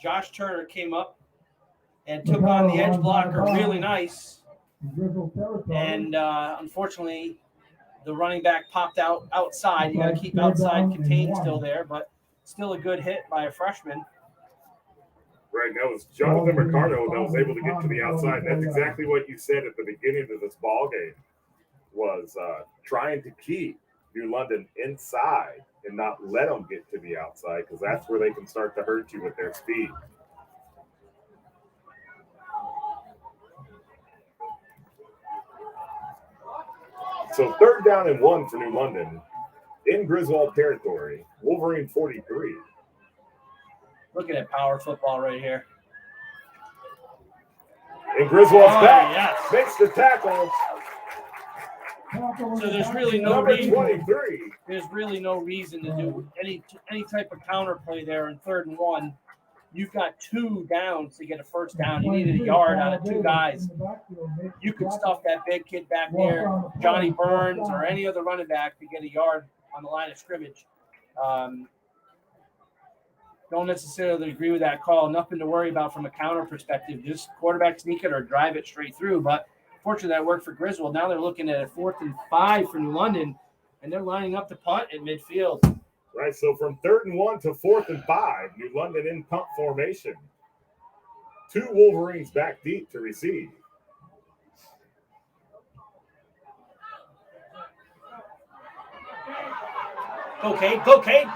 Josh Turner came up and took on the edge blocker really nice. And unfortunately, the running back popped outside. You got to keep outside contained still there, but still a good hit by a freshman. Right now, it's Jonathan Ricardo that was able to get to the outside. That's exactly what you said at the beginning of this ball game, was trying to keep New London inside and not let them get to the outside, because that's where they can start to hurt you with their speed. So 3rd down and 1 for New London in Griswold territory. Wolverine 43. Look at that power football right here. And Griswold's back. Yes. Makes the tackle. So there's really no Number reason. 23. There's really no reason to do any type of counter play there in 3rd and 1. You've got 2 downs to get a first down. You needed a yard out of 2 guys. You could stuff that big kid back there, Johnny Burns or any other running back, to get a yard on the line of scrimmage. Don't necessarily agree with that call. Nothing to worry about from a counter perspective. Just quarterback sneak it or drive it straight through. But fortunately, that worked for Griswold. Now they're looking at a 4th and 5 for New London, and they're lining up to punt at midfield. Right, so from 3rd and 1 to 4th and 5, New London in punt formation. 2 Wolverines back deep to receive. Go Cade.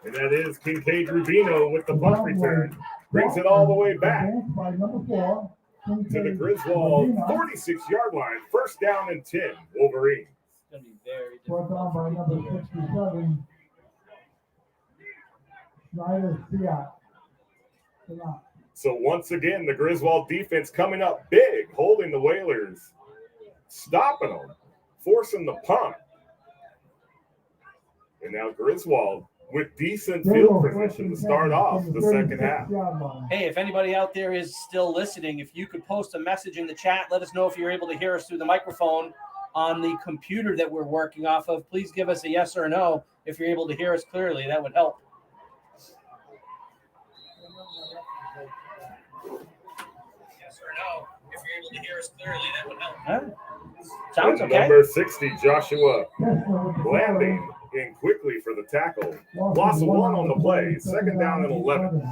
And that is Kincaid Rubino with the punt return. Brings it all the way back to the Griswold 46-yard line. 1st down and 10, Wolverines. It's going to be very Brought down by number 67, Schneider Fiat. So once again, the Griswold defense coming up big, holding the Whalers, stopping them, forcing the punt. And now Griswold with decent field position to start off the second half. Hey, if anybody out there is still listening, if you could post a message in the chat, let us know if you're able to hear us through the microphone on the computer that we're working off of. Please give us a yes or a no if you're able to hear us clearly. That would help. Yes or no if you're able to hear us clearly. That would help. Sounds okay. Number 60, Joshua landing in quickly for the tackle. Loss of 1 on the play. 2nd down and 11.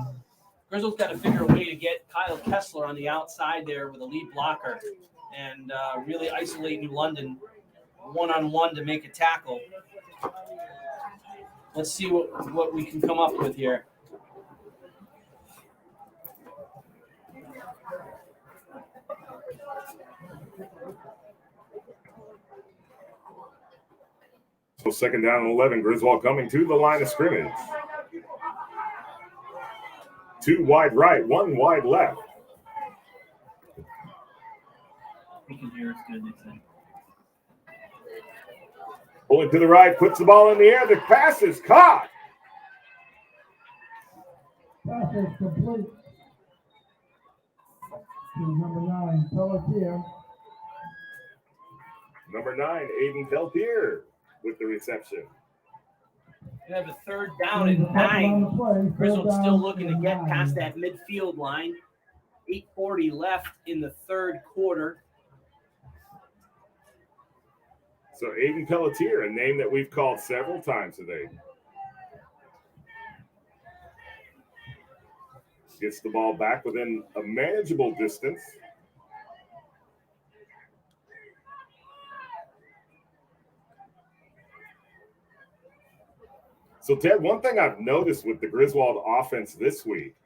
Griswold's got to figure a way to get Kyle Kessler on the outside there with a lead blocker and really isolate New London one-on-one to make a tackle. Let's see what we can come up with here. So 2nd down and 11. Griswold coming to the line of scrimmage. 2 wide right, 1 wide left. We can hear us good, they say. Pulling to the right, puts the ball in the air. The pass is caught. Pass is complete to number 9, Pelletier. Number 9, Aiden Peltier with the reception. We have a 3rd down and 9. Griswold's still looking to get past that midfield line. 8:40 left in the 3rd quarter. So Aiden Pelletier, a name that we've called several times today. Gets the ball back within a manageable distance. So, Ted, one thing I've noticed with the Griswold offense this week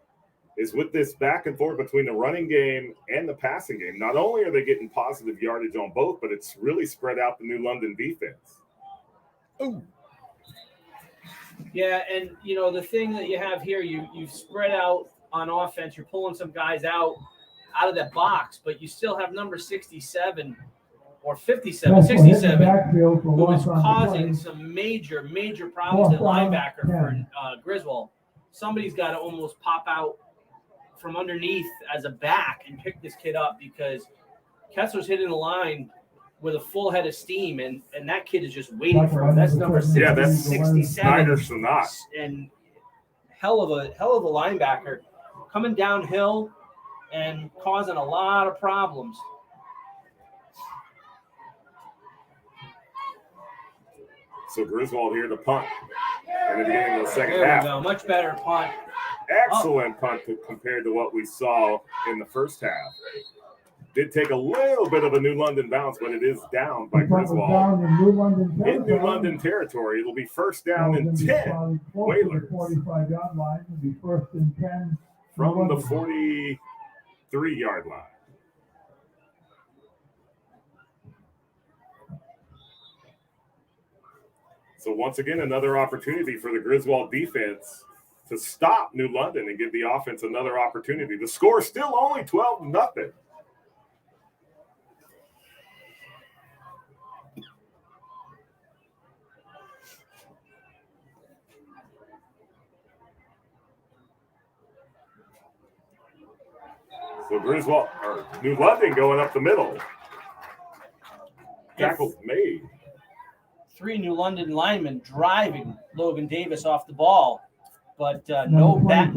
is with this back and forth between the running game and the passing game, not only are they getting positive yardage on both, but it's really spread out the New London defense. Ooh. Yeah, and, you know, the thing that you have here, you've spread out on offense. You're pulling some guys out of that box, but you still have number 67 or 57, 67, who is causing some major problems at linebacker for Griswold. Somebody's got to almost pop out from underneath as a back and pick this kid up, because Kessler's hitting the line with a full head of steam, and that kid is just waiting for him. That's number 60, Yeah, that's 67. Snyder Sanat. And hell of a linebacker coming downhill and causing a lot of problems. So Griswold here to punt in the beginning of the second There half. we go. Much better punt. Excellent punt compared to what we saw in the first half. Did take a little bit of a New London bounce, but it is down by Griswold. In New London territory, it'll be first down and 10. Whalers 45-yard line will be first and 10 from the 43-yard line. So once again, another opportunity for the Griswold defense to stop New London and give the offense another opportunity. The score is still only 12-0. So Griswold, or New London going up the middle. Tackles made. 3 New London linemen driving Logan Davis off the ball, but no back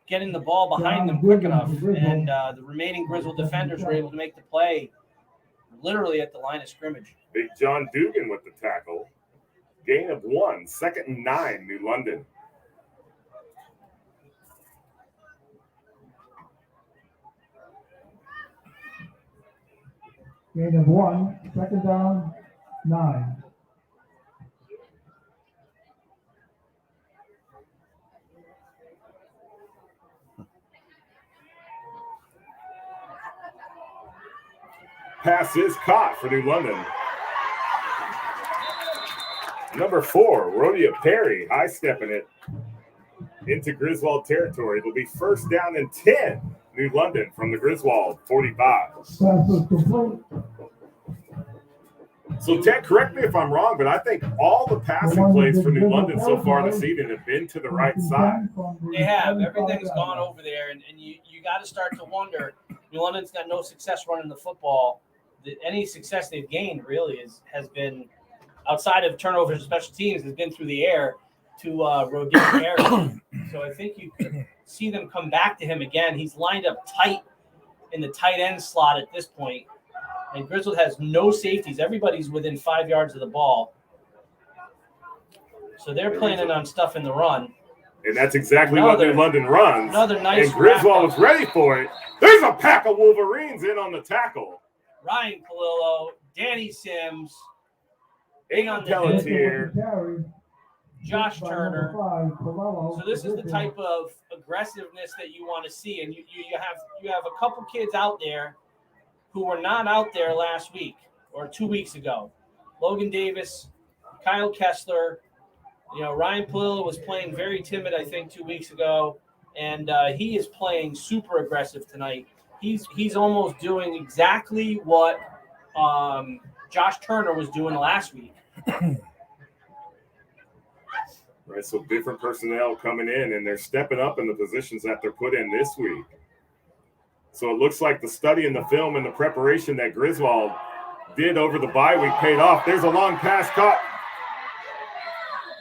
getting the ball behind them quick enough, and the remaining Griswold defenders were able to make the play literally at the line of scrimmage. Big John Dugan with the tackle. Gain of 1, 2nd and 9, New London. Gain of 1, 2nd down, 9. Pass is caught for New London. Number 4, Rhodia Perry, high-stepping it into Griswold territory. It'll be first down and 10, New London from the Griswold 45. So, Ted, correct me if I'm wrong, but I think all the passing plays for New London so far this evening have been to the right side. They have. Everything's gone over there, and you got to start to wonder. New London's got no success running the football. Any success they've gained really has been, outside of turnovers and special teams, has been through the air to Rodin Perry. So I think you could see them come back to him again. He's lined up tight in the tight end slot at this point. And Griswold has no safeties. Everybody's within 5 yards of the ball. So they're planning on stuffing the run. And that's exactly what New London runs. Another nice and Griswold was ready for it. There's a pack of Wolverines in on the tackle. Ryan Palillo, Danny Sims, Aiden Pelletier, Josh Turner. So this is the type of aggressiveness that you want to see. And you have a couple kids out there who were not out there last week or 2 weeks ago. Logan Davis, Kyle Kessler. Ryan Palillo was playing very timid, I think, 2 weeks ago, and he is playing super aggressive tonight. He's almost doing exactly what Josh Turner was doing last week. Right, so different personnel coming in, and they're stepping up in the positions that they're put in this week. So it looks like the study and the film and the preparation that Griswold did over the bye week paid off. There's a long pass caught.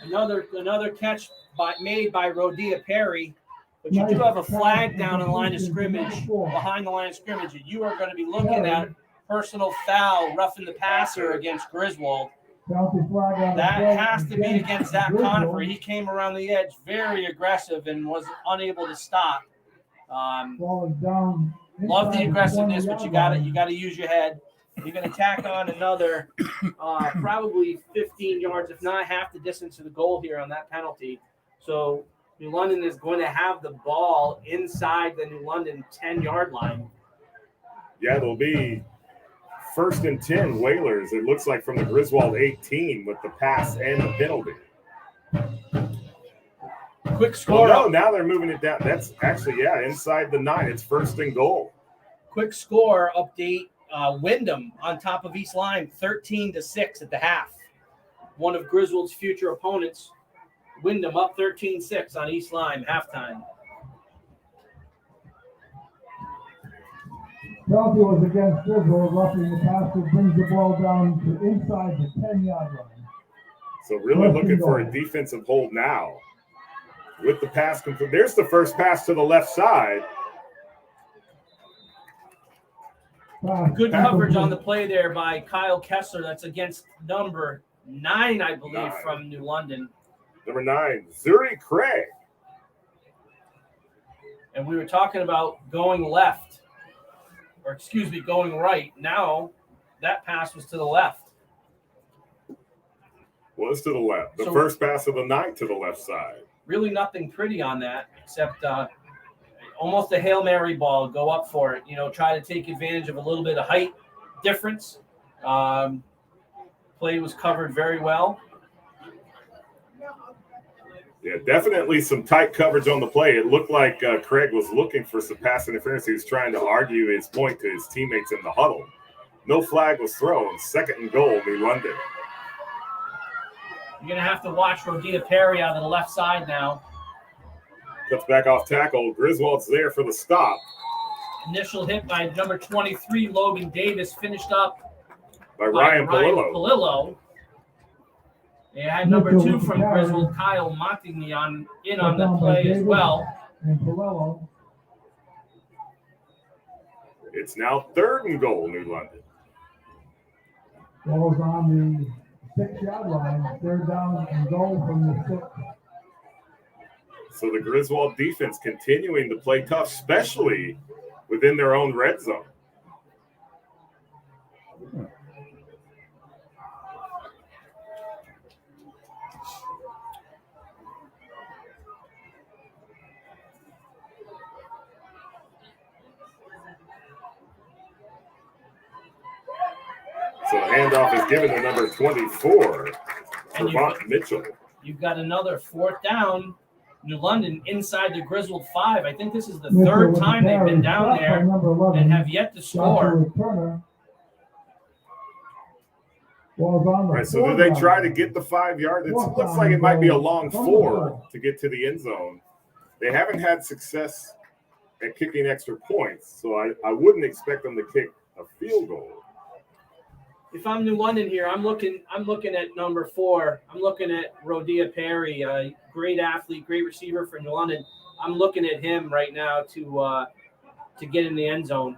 Another catch made by Rhodia Perry, but you do have a flag down in the line of scrimmage, behind the line of scrimmage, and you are going to be looking at personal foul, roughing the passer against Griswold. That has to be against Zach Conifer. He came around the edge very aggressive and was unable to stop. Love the aggressiveness, but you got to use your head. You're going to tack on another probably 15 yards, if not half the distance to the goal here on that penalty. So New London is going to have the ball inside the New London 10-yard line. Yeah, it'll be first and 10 Whalers, it looks like, from the Griswold 18 with the pass and the penalty. Quick score. Well, no, now they're moving it down. That's actually, inside the 9. It's first and goal. Quick score update. Wyndham on top of East Lyme, 13-6 at the half. One of Griswold's future opponents. Wyndham up 13-6 on East Lyme halftime. Penalty was against Griswold, roughing the passer, brings the ball down to inside the 10-yard line. So really looking for a defensive hold now. With the pass complete. There's the first pass to the left side. Good coverage on the play there by Kyle Kessler. That's against number 9, I believe, from New London. Number 9, Zuri Craig. And we were talking about going left, or excuse me, going right. Now that pass was to the left. Was to the left. The So- first pass of the night to the left side. Really nothing pretty on that, except almost a Hail Mary ball. Go up for it. Try to take advantage of a little bit of height difference. Play was covered very well. Yeah, definitely some tight coverage on the play. It looked like Craig was looking for some pass interference. He was trying to argue his point to his teammates in the huddle. No flag was thrown. 2nd and goal, New London. You're going to have to watch Rodia Perry out of the left side now. Cuts back off tackle. Griswold's there for the stop. Initial hit by number 23, Logan Davis, finished up By Ryan Palillo. Palillo. They had number 2 from Griswold, Kyle Montigny on the play as well. And Palillo. It's now 3rd and goal, New London. Ball's on the 6-yard line. 3rd down and goal from the 6. So the Griswold defense continuing to play tough, especially within their own red zone. So the handoff is given to number 24, And Trevont Mitchell. You've got another 4th down. New London inside the Griswold 5. I think this is the 3rd time they've been down there and have yet to score. All right, so do they try to get the 5 yards? It looks like it might be a long 4 to get to the end zone. They haven't had success at kicking extra points, so I wouldn't expect them to kick a field goal. If I'm New London here, I'm looking at number 4. I'm looking at Rodia Perry, a great athlete, great receiver for New London. I'm looking at him right now to get in the end zone.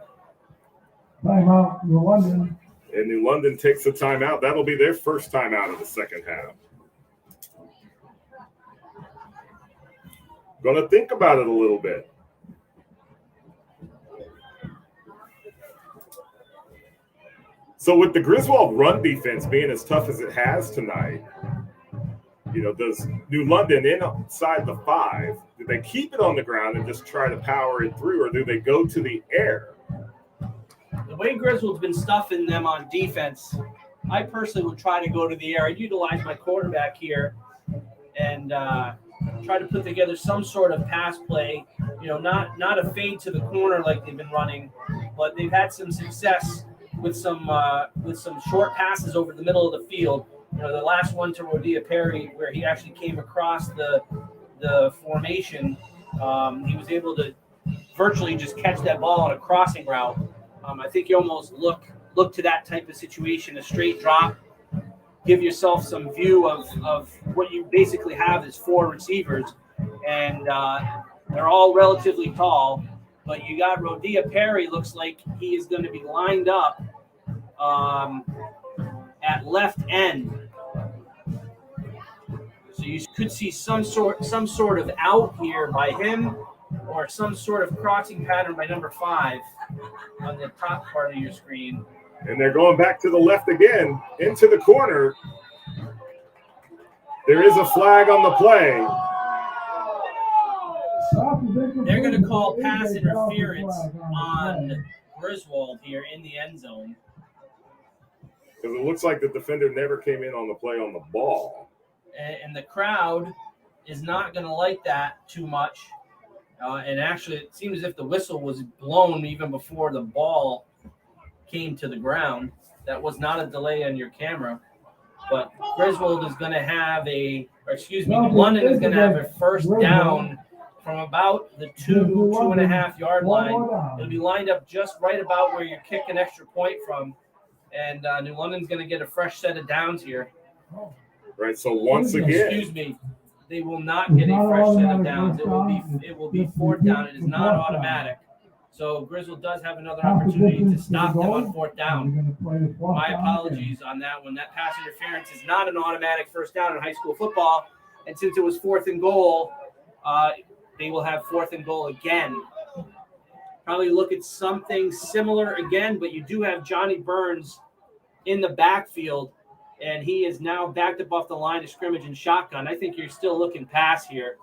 Timeout, New London. And New London takes a timeout. That'll be their first timeout of the second half. Going to think about it a little bit. So with the Griswold run defense being as tough as it has tonight, does New London inside the 5, do they keep it on the ground and just try to power it through, or do they go to the air? The way Griswold's been stuffing them on defense, I personally would try to go to the air. I'd utilize my quarterback here and try to put together some sort of pass play. Not a fade to the corner like they've been running, but they've had some success with some short passes over the middle of the field. The last one to Rodia Perry, where he actually came across the formation, he was able to virtually just catch that ball on a crossing route. I think you almost look to that type of situation, a straight drop, give yourself some view of what you basically have is 4 receivers, and they're all relatively tall. But you got Rodia Perry, looks like he is going to be lined up at left end. So you could see some sort of out here by him, or some sort of crossing pattern by number 5 on the top part of your screen. And they're going back to the left again, into the corner. There is a flag on the play. They're going to call pass interference on Griswold here in the end zone. Because it looks like the defender never came in on the play on the ball. And the crowd is not going to like that too much. And actually, it seemed as if the whistle was blown even before the ball came to the ground. That was not a delay on your camera. But Griswold is going to have London is going to have a first down from about the 2.5 yard line. It'll be lined up just right about where you kick an extra point from. And New London's going to get a fresh set of downs here. Right. So once again, excuse me, they will not get a fresh set of downs. It will be fourth down. It is not automatic. So Griswold does have another opportunity to stop them on fourth down. My apologies on that one. That pass interference is not an automatic first down in high school football. And since it was 4th and goal, they will have 4th and goal again. Probably look at something similar again, but you do have Johnny Burns in the backfield, and he is now backed up off the line of scrimmage in shotgun. I think you're still looking pass here.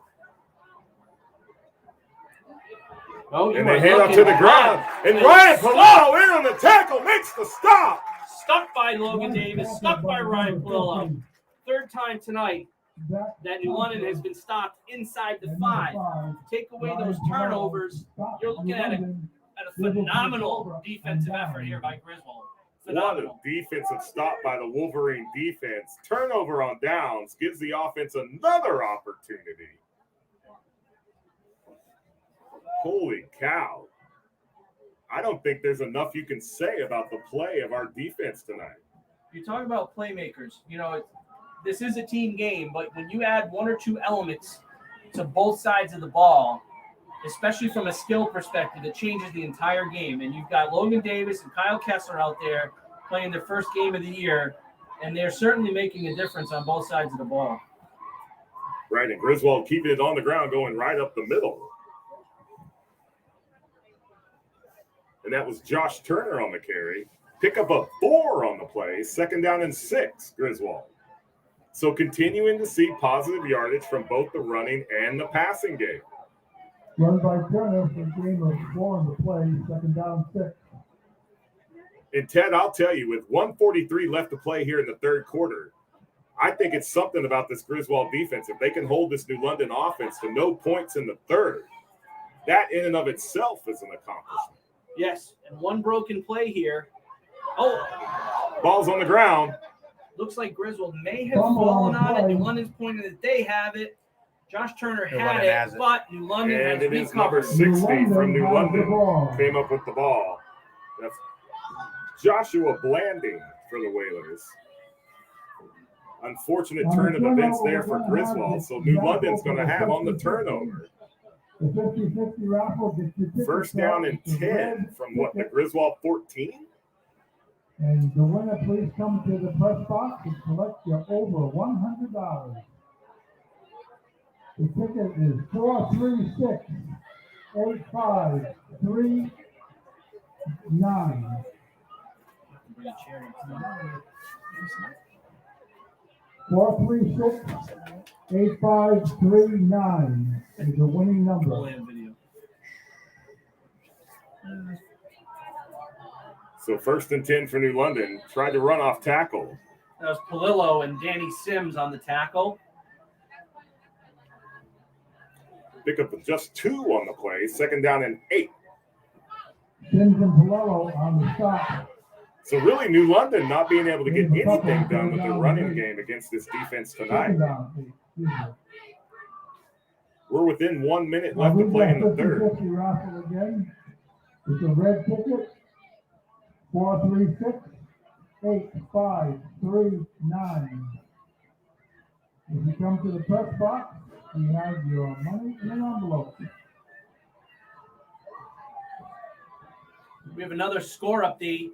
Oh, and they hand up to the ground. And Ryan Palillo in on the tackle makes the stop. Stuck by Logan Davis, stuck by Ryan Palillo. Third time tonight that New London has been stopped inside the 5. Take away those turnovers, you're looking at a phenomenal defensive effort here by Griswold. Phenomenal. What a defensive stop by the Wolverine defense. Turnover on downs gives the offense another opportunity. Holy cow. I don't think there's enough you can say about the play of our defense tonight. You talk about playmakers. You know, this is a team game, but when you add one or two elements to both sides of the ball, especially from a skill perspective, it changes the entire game. And you've got Logan Davis and Kyle Kessler out there playing their first game of the year, and they're certainly making a difference on both sides of the ball. Right, and Griswold keeping it on the ground, going right up the middle. And that was Josh Turner on the carry. Pick up a 4 on the play, 2nd down and 6, Griswold. So continuing to see positive yardage from both the running and the passing game. Run by Turner for a game of 4 on the play, 2nd down 6. And Ted, I'll tell you, with 1:43 left to play here in the third quarter, I think it's something about this Griswold defense. If they can hold this New London offense to no points in the third, that in and of itself is an accomplishment. Yes, and one broken play here. Oh, ball's on the ground. Looks like Griswold may have fallen on it. New London's pointing that they have it. Josh Turner had it, but New London has recovered. And it is number 60 from New London. Came up with the ball. That's Joshua Blanding for the Whalers. Unfortunate turn of events there for Griswold. So New London's going to have on the turnover. The 50-50 raffle gets your tickets. First down and 10 from what, the Griswold 14? And the winner, please come to the press box and collect your over $100. The ticket is 436-8539. 436-8539 is the winning number. So 1st and 10 for New London. Tried to run off tackle. That was Palillo and Danny Sims on the tackle. Pick up with just 2 on the play. 2nd down and 8. Sims and Palillo on the stop. So really New London not being able to get anything done with their running game against this defense tonight. We're within 1 minute left to play in the third. Raffle again. It's a red ticket. 436-8539. If you come to the press box, you have your money in an envelope. We have another score update.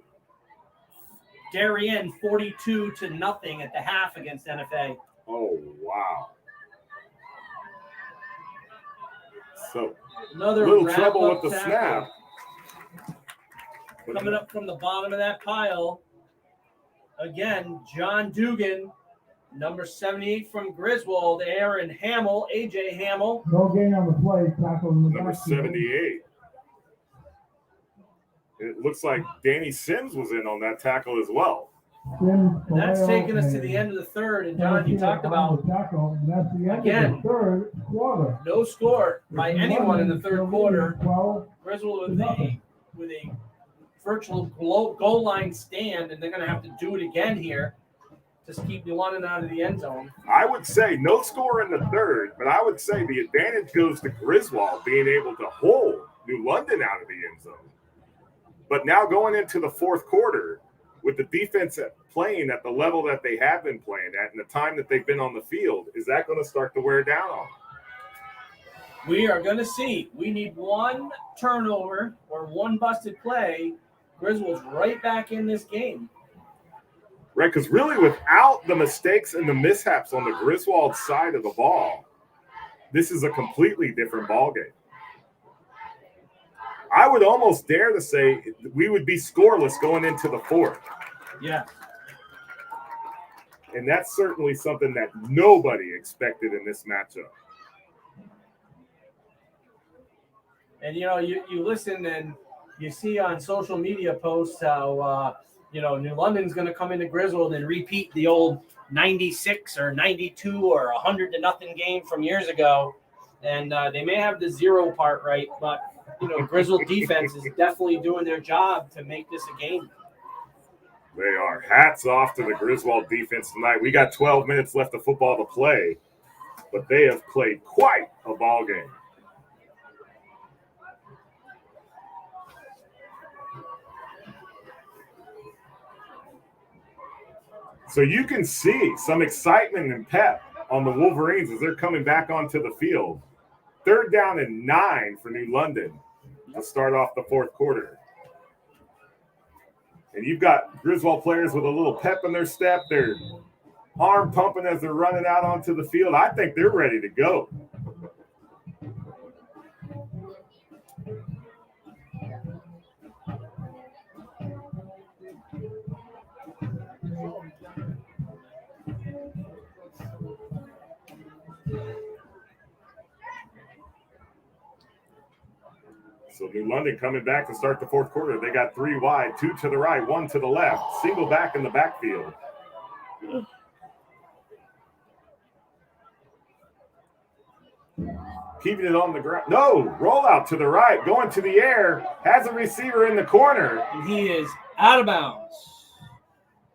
Darien 42-0 at the half against NFA. Oh, wow. So another little trouble with the tackle. snap. Coming up from the bottom of that pile, again, John Dugan, number 78 from Griswold, Aaron Hamill, AJ Hamill. No gain on the play, tackle in the number 78. It looks like Danny Sims was in on that tackle as well. Sims, and that's taking us to the end of the third. And John, you talked about tackle, and that's the end again, of the third quarter. No score by anyone in the third quarter. Griswold with a virtual goal line stand, and they're going to have to do it again here Just keep New London out of the end zone. I would say no score in the third, but I would say the advantage goes to Griswold being able to hold New London out of the end zone. But now going into the fourth quarter, with the defense playing at the level that they have been playing at and the time that they've been on the field, is that going to start to wear down on them? We are going to see. We need one turnover or one busted play. Griswold's right back in this game. Right, because really without the mistakes and the mishaps on the Griswold side of the ball, this is a completely different ball game. I would almost dare to say we would be scoreless going into the fourth. Yeah. And that's certainly something that nobody expected in this matchup. And, you listen and you see on social media posts how, New London's going to come into Griswold and repeat the old 96 or 92 or 100-0 game from years ago. And they may have the zero part right, but, Griswold defense is definitely doing their job to make this a game. They are. Hats off to the Griswold defense tonight. We got 12 minutes left of football to play, but they have played quite a ball game. So you can see some excitement and pep on the Wolverines as they're coming back onto the field. 3rd down and 9 for New London to start off the fourth quarter. And you've got Griswold players with a little pep in their step. They're arm pumping as they're running out onto the field. I think they're ready to go. So New London coming back to start the fourth quarter. They got 3 wide, 2 to the right, 1 to the left. Single back in the backfield. Keeping it on the ground. No, rollout to the right, going to the air. Has a receiver in the corner. And he is out of bounds.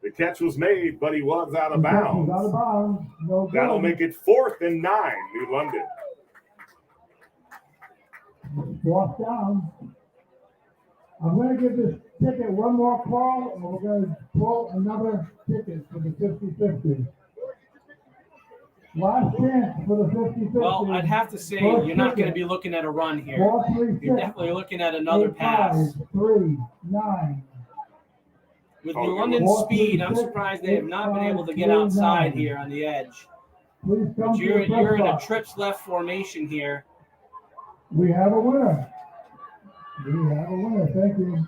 The catch was made, but he was out of bounds. Out of bounds. No good. That'll make it 4th and 9, New London. Walk down. I'm going to give this ticket one more call, and we're going to pull another ticket for the 50-50. Last chance for the 50-50. Well, I'd have to say you're not going to be looking at a run here. 4, 3, You're 6, definitely looking at another 8, pass. 5, 3, 9. With New London's speed, I'm surprised they have not been able to get outside here on the edge. Please come But to you're the in a box. trips left formation here. We have a winner. We have a winner. Thank you.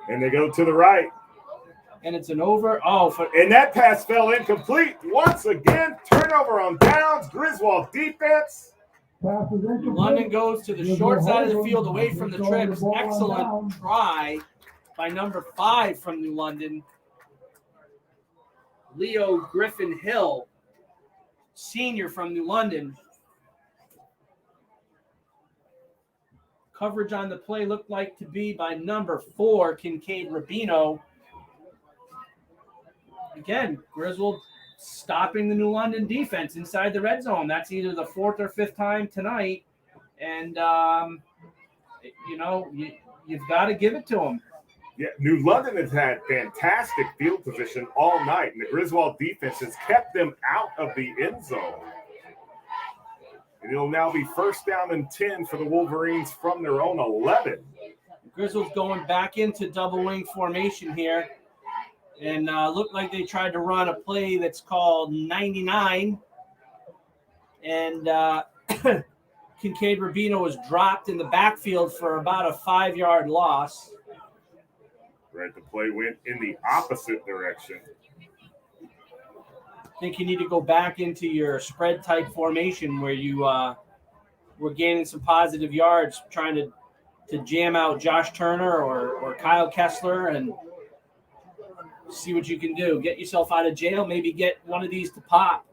And they go to the right. And it's an over. Oh, And that pass fell incomplete. Once again, turnover on downs. Griswold defense. Pass is incomplete. London goes to the short side of the field away from the trips. Excellent try by number 5 from New London. Leo Griffin Hill, senior from New London. Coverage on the play looked like to be by number 4, Kincaid Rubino. Again, Griswold stopping the New London defense inside the red zone. That's either the 4th or 5th time tonight. And, you've got to give it to them. Yeah, New London has had fantastic field position all night, and the Griswold defense has kept them out of the end zone. And it'll now be 1st down and 10 for the Wolverines from their own 11. Griswold's going back into double wing formation here. And looked like they tried to run a play that's called 99. And Kincaid Rubino was dropped in the backfield for about a 5-yard loss. Right, the play went in the opposite direction. I think you need to go back into your spread type formation where you were gaining some positive yards, trying to jam out Josh Turner or Kyle Kessler and see what you can do. Get yourself out of jail, maybe get one of these to pop.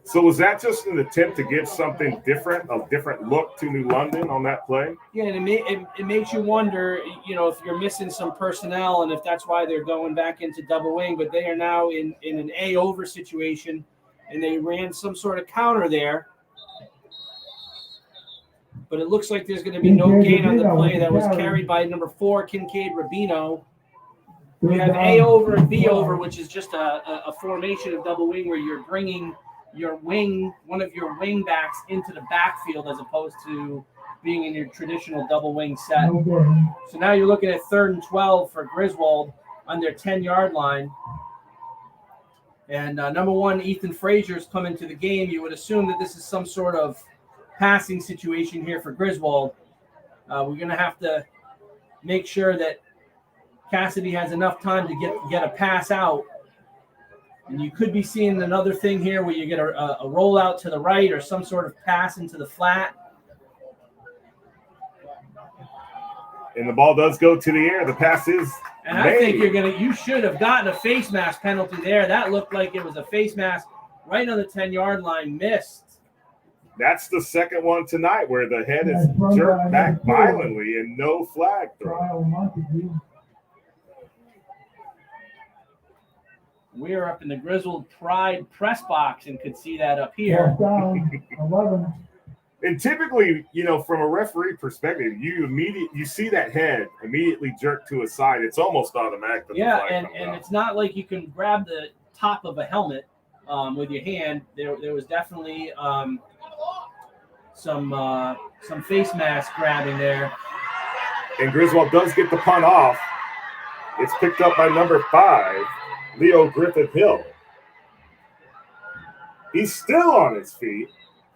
So was that just an attempt to give something different, a different look to New London on that play? Yeah, and it makes you wonder, if you're missing some personnel and if that's why they're going back into double wing. But they are now in an A over situation, and they ran some sort of counter there. But it looks like there's going to be no gain on the play that was carried by number 4, Kincaid Rubino. You have A over and B over, which is just a formation of double wing where you're bringing one of your wing backs into the backfield as opposed to being in your traditional double wing set. So now you're looking at 3rd and 12 for Griswold on their 10-yard line. And number 1, Ethan Frazier's come into the game. You would assume that this is some sort of passing situation here for Griswold. We're going to have to make sure that Cassidy has enough time to get a pass out. And you could be seeing another thing here where you get a rollout to the right or some sort of pass into the flat. And the ball does go to the air. The pass is And I think you should have gotten a face mask penalty there. That looked like it was a face mask right on the 10-yard line, missed. That's the second one tonight where the head is jerked back violently and no flag thrown. We are up in the Griswold Pride press box and could see that up here. And typically, from a referee perspective, you see that head immediately jerk to a side. It's almost automatic. Yeah, and it's not like you can grab the top of a helmet with your hand. There was definitely some face mask grabbing there. And Griswold does get the punt off. It's picked up by number 5. Leo Griffith-Hill. He's still on his feet.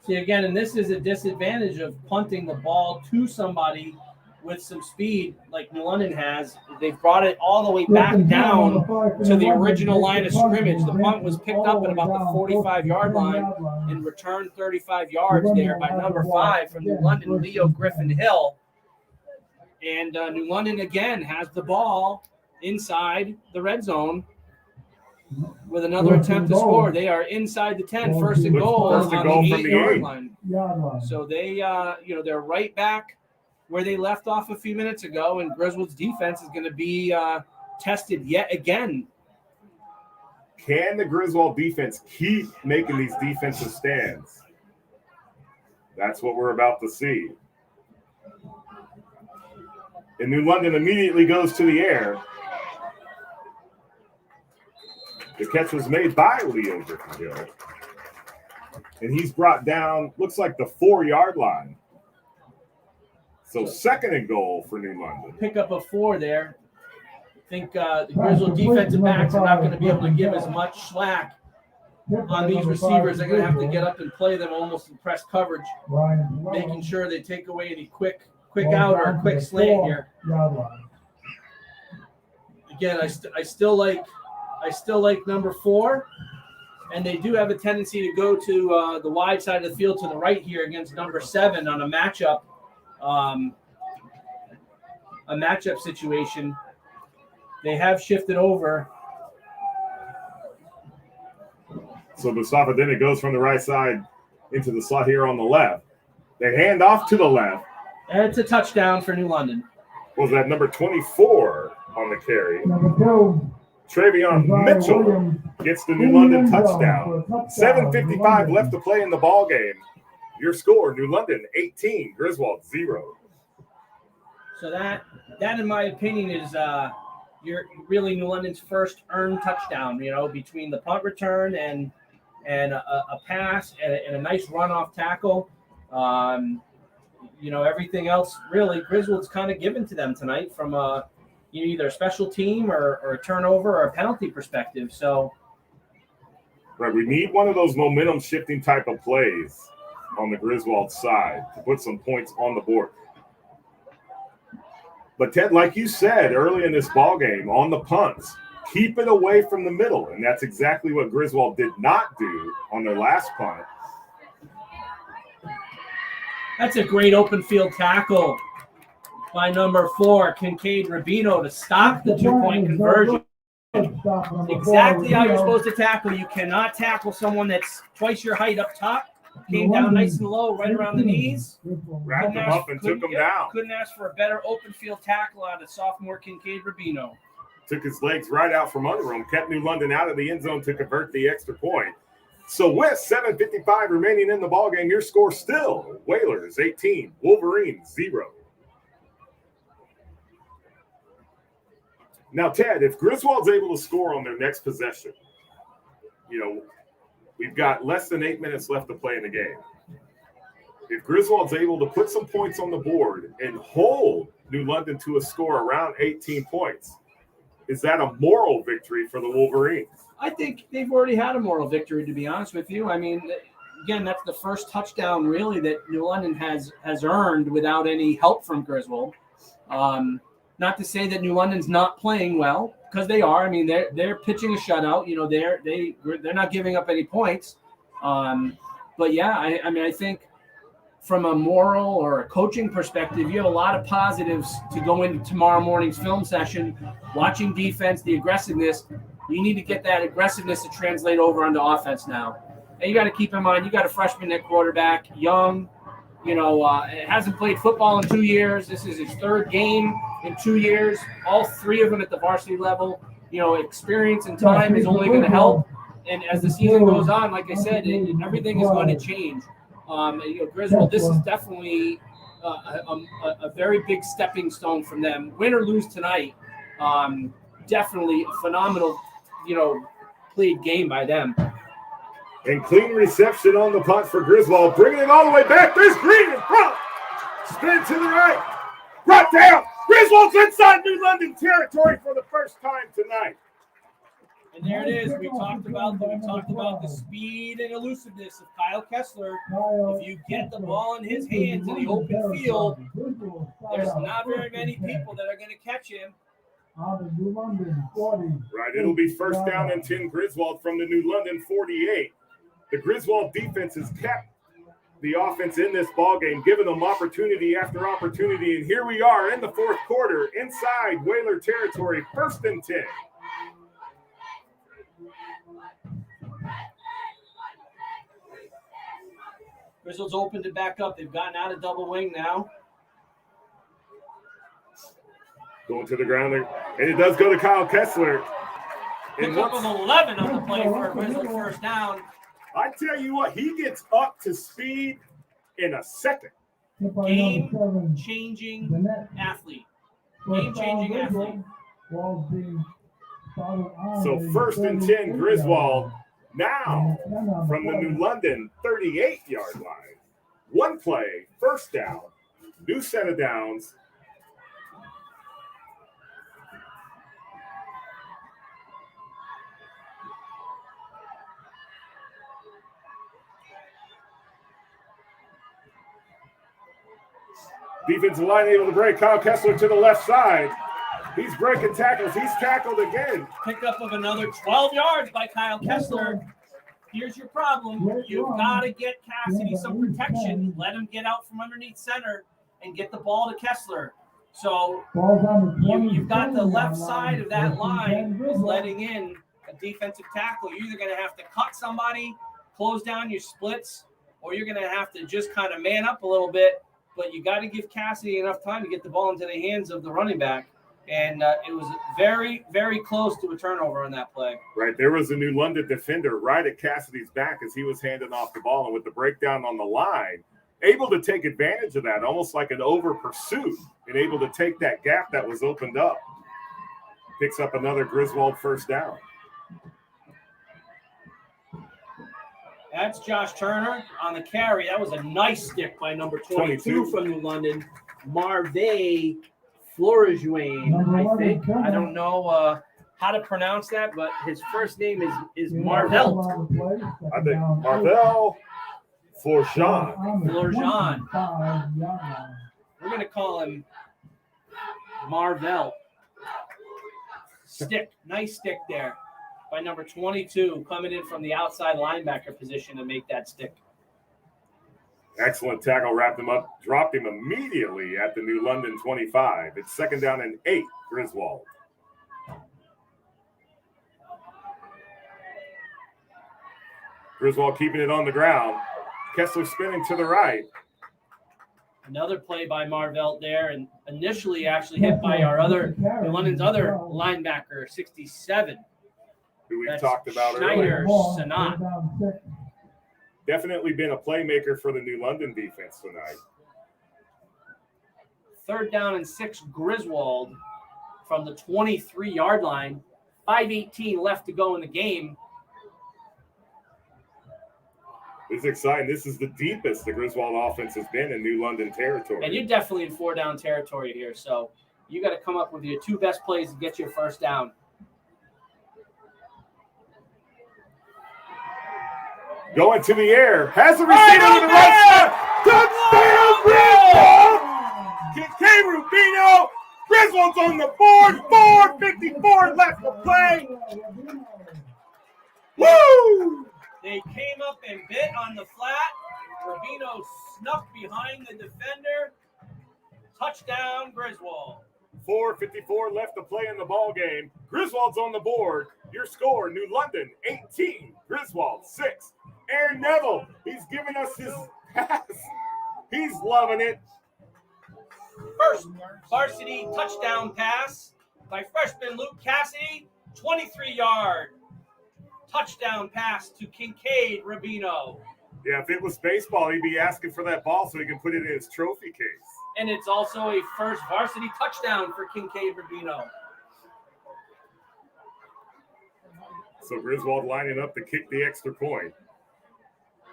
See, again, and this is a disadvantage of punting the ball to somebody with some speed like New London has. They've brought it all the way back down to the original line of scrimmage. The punt was picked up at about the 45-yard line and returned 35 yards there by number 5 from New London, Leo Griffin-Hill. And New London, again, has the ball inside the red zone with another attempt to score. They are inside the 10, first and goal on the 8-yard line. So they, they're right back where they left off a few minutes ago, and Griswold's defense is going to be tested yet again. Can the Griswold defense keep making these defensive stands? That's what we're about to see. And New London immediately goes to the air. The catch was made by Leo Griffin-Hill. And he's brought down, looks like the 4-yard line. So second and goal for New London. Pick up a 4 there. I think the Griswold defensive backs are not going to be able to give as much slack on these receivers. They're going to have to get up and play them almost in press coverage, making sure they take away any quick out or a quick slant here. Again, I still like number 4, and they do have a tendency to go to the wide side of the field to the right here against number 7 on a matchup situation. They have shifted over. So Mustafa, then it goes from the right side into the slot here on the left. They hand off to the left. And it's a touchdown for New London. Was that number 24 on the carry? Number 2. Travion Mitchell gets the New London touchdown. 7:55 left to play in the ball game. Your score, New London 18, Griswold 0. So that in my opinion is you're really New London's first earned touchdown, between the punt return and a pass and a nice run off tackle. Everything else really Griswold's kind of given to them tonight from either a special team or a turnover or a penalty perspective. So right, we need one of those momentum shifting type of plays on the Griswold side to put some points on the board. But Ted, like you said early in this ball game, on the punts, keep it away from the middle, and that's exactly what Griswold did not do on their last punt. that's a great open field tackle by number 4, Kincaid Rubino, to stop the 2-point conversion. Exactly how you're supposed to tackle. You cannot tackle someone that's twice your height up top. Came down nice and low, right around the knees. Wrapped him up and took him down. Couldn't ask for a better open field tackle out of sophomore Kincaid Rubino. Took his legs right out from under him, kept New London out of the end zone to convert the extra point. So with 7:55 remaining in the ballgame, your score still Whalers 18, Wolverines 0. Now, Ted, if Griswold's able to score on their next possession, we've got less than 8 minutes left to play in the game. If Griswold's able to put some points on the board and hold New London to a score around 18 points, is that a moral victory for the Wolverines? I think they've already had a moral victory, to be honest with you. I mean, again, that's the first touchdown really that New London has earned without any help from Griswold. Not to say that New London's not playing well, because they are. I mean, they're pitching a shutout. They're not giving up any points. But yeah, I think from a moral or a coaching perspective, you have a lot of positives to go into tomorrow morning's film session. Watching defense, the aggressiveness. You need to get that aggressiveness to translate over onto offense now. And you got to keep in mind, you got a freshman at quarterback, young. Hasn't played football in 2 years. This is his third game in 2 years. All three of them at the varsity level. Experience and time is only going to help. And as the season goes on, like I said, everything is going to change. Griswold, this is definitely a very big stepping stone from them. Win or lose tonight, definitely a phenomenal, played game by them. And clean reception on the punt for Griswold, bringing it all the way back. There's Green in front. Spin to the right. Brought down. Griswold's inside New London territory for the first time tonight. And there it is. We talked about the speed and elusiveness of Kyle Kessler. If you get the ball in his hands in the open field, there's not very many people that are going to catch him. Right, it'll be first down and 10 Griswold from the New London 48. The Griswold defense has kept the offense in this ballgame, giving them opportunity after opportunity. And here we are in the fourth quarter, inside Whaler territory, first and 10. Griswold's opened it back up. They've gotten out of double wing now. Going to the ground, and it does go to Kyle Kessler. Pick up of 11 on the play for a Griswold first down. I tell you what, he gets up to speed in a second. Game-changing athlete. Game-changing athlete. So first and 10, Griswold now from the New London 38-yard line. One play, first down, new set of downs. Defensive line able to break. Kyle Kessler to the left side. He's breaking tackles. He's tackled again. Pickup of another 12 yards by Kyle Kessler. Here's your problem. You've got to get Cassidy some protection. Let him get out from underneath center and get the ball to Kessler. So you've got the left side of that line is letting in a defensive tackle. You're either going to have to cut somebody, close down your splits, or you're going to have to just kind of man up a little bit. But you got to give Cassidy enough time to get the ball into the hands of the running back. And it was very, very close to a turnover on that play. Right. There was a New London defender right at Cassidy's back as he was handing off the ball. And with the breakdown on the line, able to take advantage of that, almost like an over pursuit, and able to take that gap that was opened up. Picks up another Griswold first down. That's Josh Turner on the carry. That was a nice stick by number 22 from New London, Marvey Florijuane, I think. I don't know how to pronounce that, but his first name is Marvell. I think Marvell Florjean. We're going to call him Marvell. Stick. Nice stick there by number 22, coming in from the outside linebacker position to make that stick. Excellent tackle, wrapped him up, dropped him immediately at the New London 25. It's second down and 8, Griswold. Griswold keeping it on the ground. Kessler spinning to the right. Another play by Marvelt there, and initially actually hit by our other London's other linebacker, 67. Who we've That's talked about Schneider earlier. Sanat. Definitely been a playmaker for the New London defense tonight. 3rd down and 6, Griswold from the 23-yard line. 5:18 left to go in the game. This is exciting. This is the deepest the Griswold offense has been in New London territory. And you're definitely in 4-down territory here, so you got to come up with your 2 best plays to get your 1st down. Going to the air. Has the receiver to the right side. Touchdown, Griswold! Kincaid Rubino. Griswold's on the board. 4:54 left to play. Woo! They came up and bit on the flat. Rubino snuck behind the defender. Touchdown, Griswold. 4:54 left to play in the ball game. Griswold's on the board. Your score, New London 18, Griswold 6. Aaron Neville, he's giving us his pass. He's loving it. First varsity touchdown pass by freshman Luke Cassidy. 23-yard touchdown pass to Kincaid Rubino. Yeah, if it was baseball, he'd be asking for that ball so he can put it in his trophy case. And it's also a first varsity touchdown for Kincaid Rubino. So Griswold lining up to kick the extra point.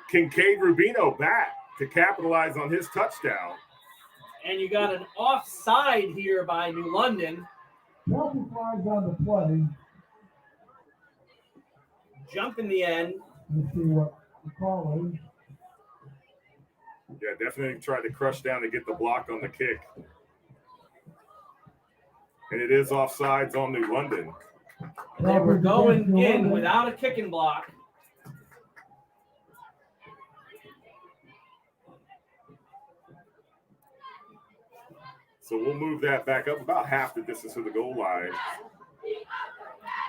Kincaid Rubino back to capitalize on his touchdown. And you got an offside here by New London. Penalty flags on the play. Jump in the end. Let's see what the call is. Yeah, definitely tried to crush down to get the block on the kick. And it is offsides on New London. They were going in without a kicking block. So we'll move that back up about half the distance to the goal line.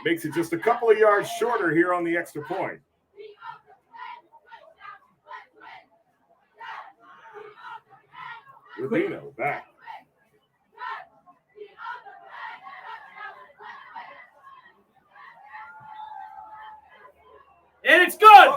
Makes it just a couple of yards shorter here on the extra point. Rubino back. And it's good.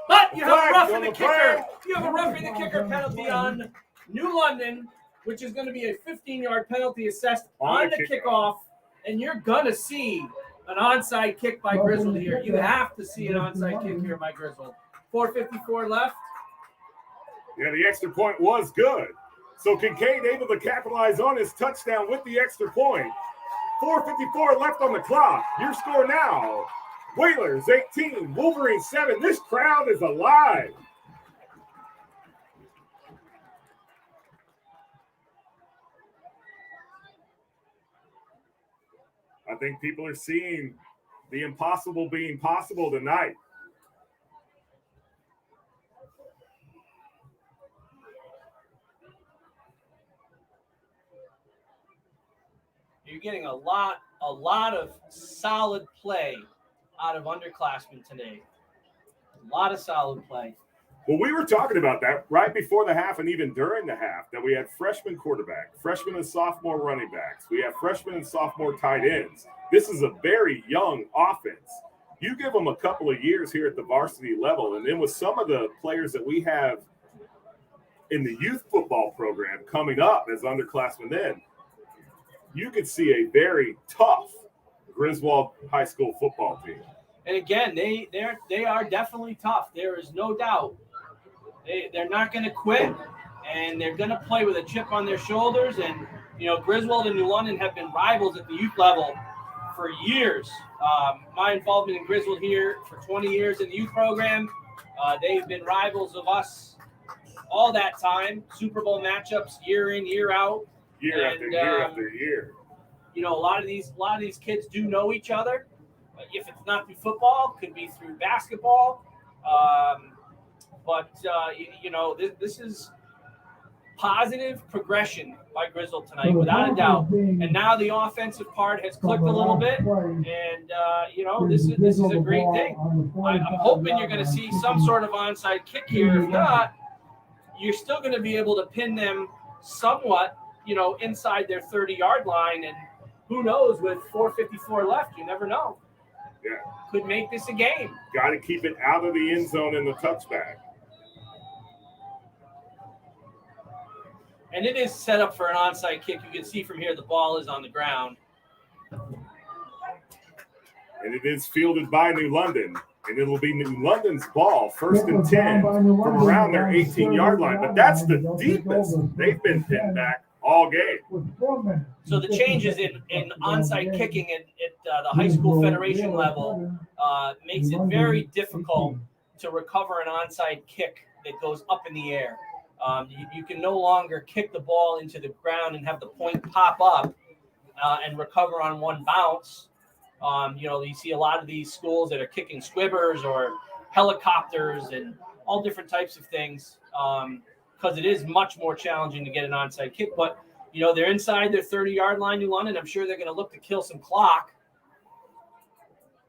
But you have a Flag roughing on the the kicker. play. You have a roughing the kicker penalty on New London, which is going to be a 15-yard penalty assessed on the kickoff. And you're going to see an onside kick by Griswold here. You have to see an onside kick here by Griswold. 4:54 left. Yeah, the extra point was good. So Kincaid able to capitalize on his touchdown with the extra point. 4:54 left on the clock. Your score now, Whalers 18, Wolverines 7. This crowd is alive. I think people are seeing the impossible being possible tonight. You're getting a lot of solid play out of underclassmen today. A lot of solid play. Well, we were talking about that right before the half and even during the half, that we had freshman quarterback, freshman and sophomore running backs. We have freshman and sophomore tight ends. This is a very young offense. You give them a couple of years here at the varsity level, and then with some of the players that we have in the youth football program coming up as underclassmen then, you could see a very tough Griswold High School football team. And again, they are definitely tough. There is no doubt. They're not going to quit, and they're going to play with a chip on their shoulders. And, you know, Griswold and New London have been rivals at the youth level for years. My involvement in Griswold here for 20 years in the youth program, they've been rivals of us all that time. Super Bowl matchups year in, year out. Year after year after year. You know, a lot of these kids do know each other. If it's not through football, it could be through basketball. You know, this is positive progression by Griswold tonight, without a doubt. And now the offensive part has clicked a little bit, and this is a great thing. I'm hoping you're going to see some sort of onside kick here. If not, you're still going to be able to pin them somewhat, inside their 30-yard line, and who knows, with 4:54 left, you never know. Yeah. Could make this a game. Got to keep it out of the end zone in the touchback. And it is set up for an onside kick. You can see from here the ball is on the ground. And it is fielded by New London. And it'll be New London's ball, 1st and 10 from around their 18-yard line. But that's the deepest. They've been pinned back all game. So the changes in onside kicking at the high school federation level makes it very difficult to recover an onside kick that goes up in the air. You can no longer kick the ball into the ground and have the point pop up and recover on one bounce. You see a lot of these schools that are kicking squibbers or helicopters and all different types of things because it is much more challenging to get an onside kick. But, they're inside their 30-yard line, New London. I'm sure they're going to look to kill some clock.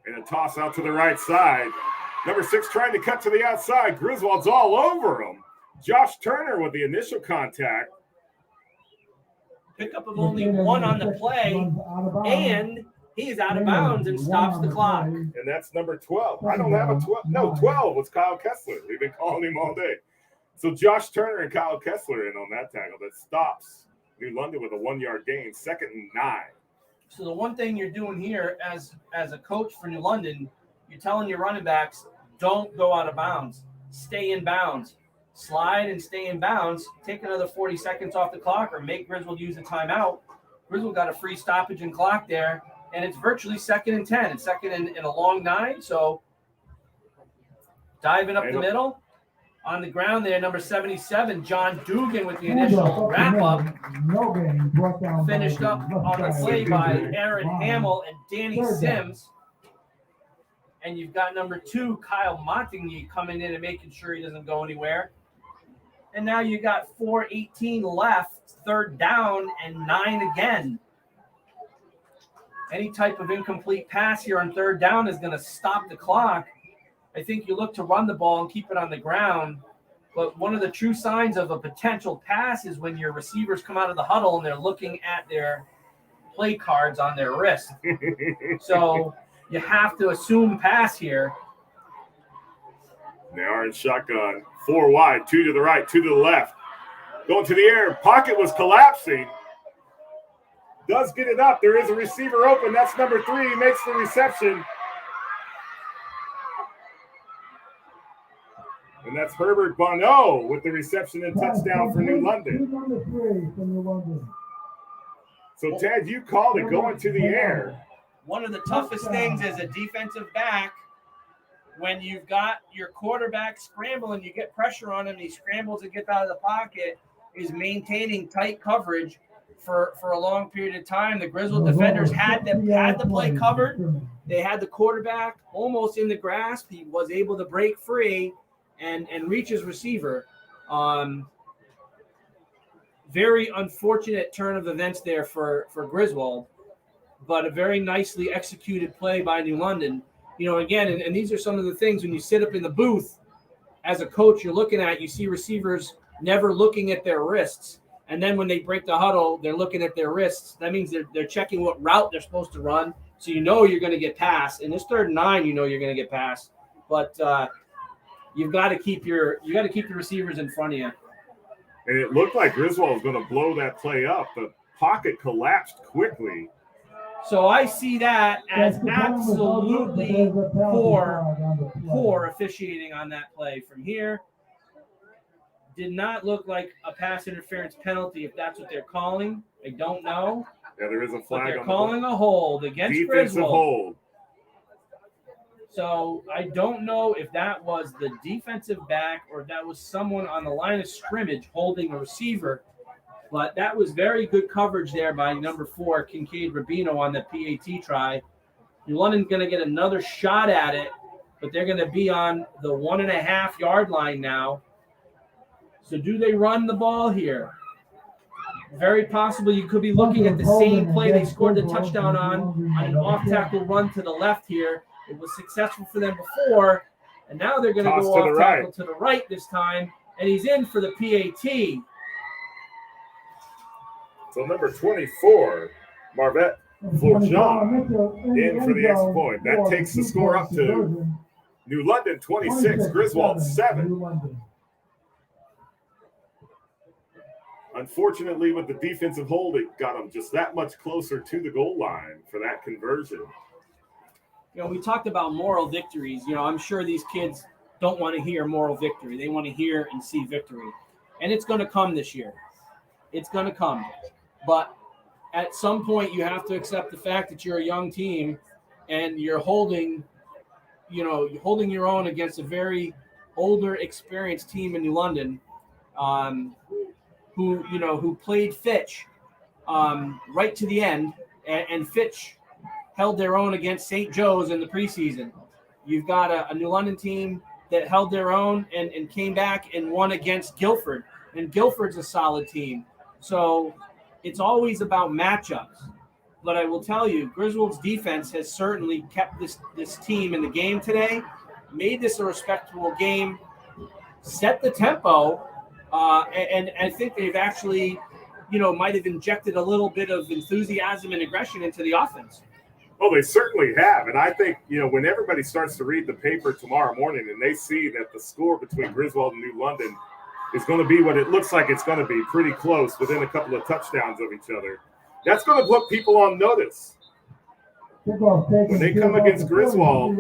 And a toss out to the right side. Number 6 trying to cut to the outside. Griswold's all over him. Josh Turner with the initial contact. Pickup of only one on the play, and he's out of bounds and stops the clock. And that's number 12. I don't have a 12. No, 12 was Kyle Kessler. We've been calling him all day. So Josh Turner and Kyle Kessler in on that tackle that stops New London with a 1-yard gain, 2nd and 9. So the one thing you're doing here as a coach for New London, you're telling your running backs, don't go out of bounds. Stay in bounds. Slide and stay in bounds. Take another 40 seconds off the clock or make Griswold use a timeout. Griswold got a free stoppage and clock there, and it's virtually 2nd and 10 and 2nd in a long 9. So diving up the middle. On the ground there, number 77, John Dugan with the initial wrap-up. Finished up on the play by Aaron Hamill and Danny Sims. And you've got number 2, Kyle Montigny, coming in and making sure he doesn't go anywhere. And now you got 4:18 left, 3rd down, and 9 again. Any type of incomplete pass here on 3rd down is going to stop the clock. I think you look to run the ball and keep it on the ground. But one of the true signs of a potential pass is when your receivers come out of the huddle and they're looking at their play cards on their wrist. So you have to assume pass here. They are in shotgun. 4 wide, 2 to the right, 2 to the left. Going to the air. Pocket was collapsing. Does get it up. There is a receiver open. That's number 3. He makes the reception. And that's Herbert Bonneau with the reception and touchdown for New London. So, Ted, you called it going to the air. One of the toughest things as a defensive back, when you've got your quarterback scrambling, you get pressure on him, he scrambles and gets out of the pocket, is maintaining tight coverage for a long period of time. The Griswold defenders had the play covered. They had the quarterback almost in the grasp. He was able to break free and reach his receiver. Very unfortunate turn of events there for Griswold, but a very nicely executed play by New London. Again, and these are some of the things when you sit up in the booth as a coach, you're looking at, you see receivers never looking at their wrists. And then when they break the huddle, they're looking at their wrists. That means they're checking what route they're supposed to run. So you're going to get passed. In this 3rd and 9, you're going to get passed. But you've got to keep your receivers in front of you. And it looked like Griswold was going to blow that play up. The pocket collapsed quickly. So I see that as absolutely poor officiating on that play. From here, did not look like a pass interference penalty if that's what they're calling. I don't know. Yeah, there is a flag. But they're calling a hold against defensive Griswold. Hold. So I don't know if that was the defensive back or if that was someone on the line of scrimmage holding a receiver. But that was very good coverage there by number 4, Kincaid Rubino on the PAT try. New London's going to get another shot at it, but they're going to be on the 1.5-yard line now. So do they run the ball here? Very possible you could be looking at the same play they scored the touchdown on an off-tackle run to the left here. It was successful for them before, and now they're going to go off-tackle to the right this time, and he's in for the PAT. So number 24, Marvette Florjean, in for the extra point. That takes the score up to New London 26, Griswold 7. Unfortunately, with the defensive hold, it got them just that much closer to the goal line for that conversion. You know, we talked about moral victories. You know, I'm sure these kids don't want to hear moral victory. They want to hear and see victory. And it's going to come this year. It's going to come. But at some point, you have to accept the fact that you're a young team and you're holding your own against a very older, experienced team in New London. Who played Fitch right to the end, and Fitch held their own against St. Joe's in the preseason. You've got a New London team that held their own and came back and won against Guilford, and Guilford's a solid team. So it's always about matchups. But I will tell you, Griswold's defense has certainly kept this team in the game today, made this a respectable game, set the tempo, and I think they've actually, might have injected a little bit of enthusiasm and aggression into the offense. Well, they certainly have. And I think, when everybody starts to read the paper tomorrow morning and they see that the score between Griswold and New London is going to be what it looks like it's going to be, pretty close, within a couple of touchdowns of each other, that's going to put people on notice. When they come against Griswold,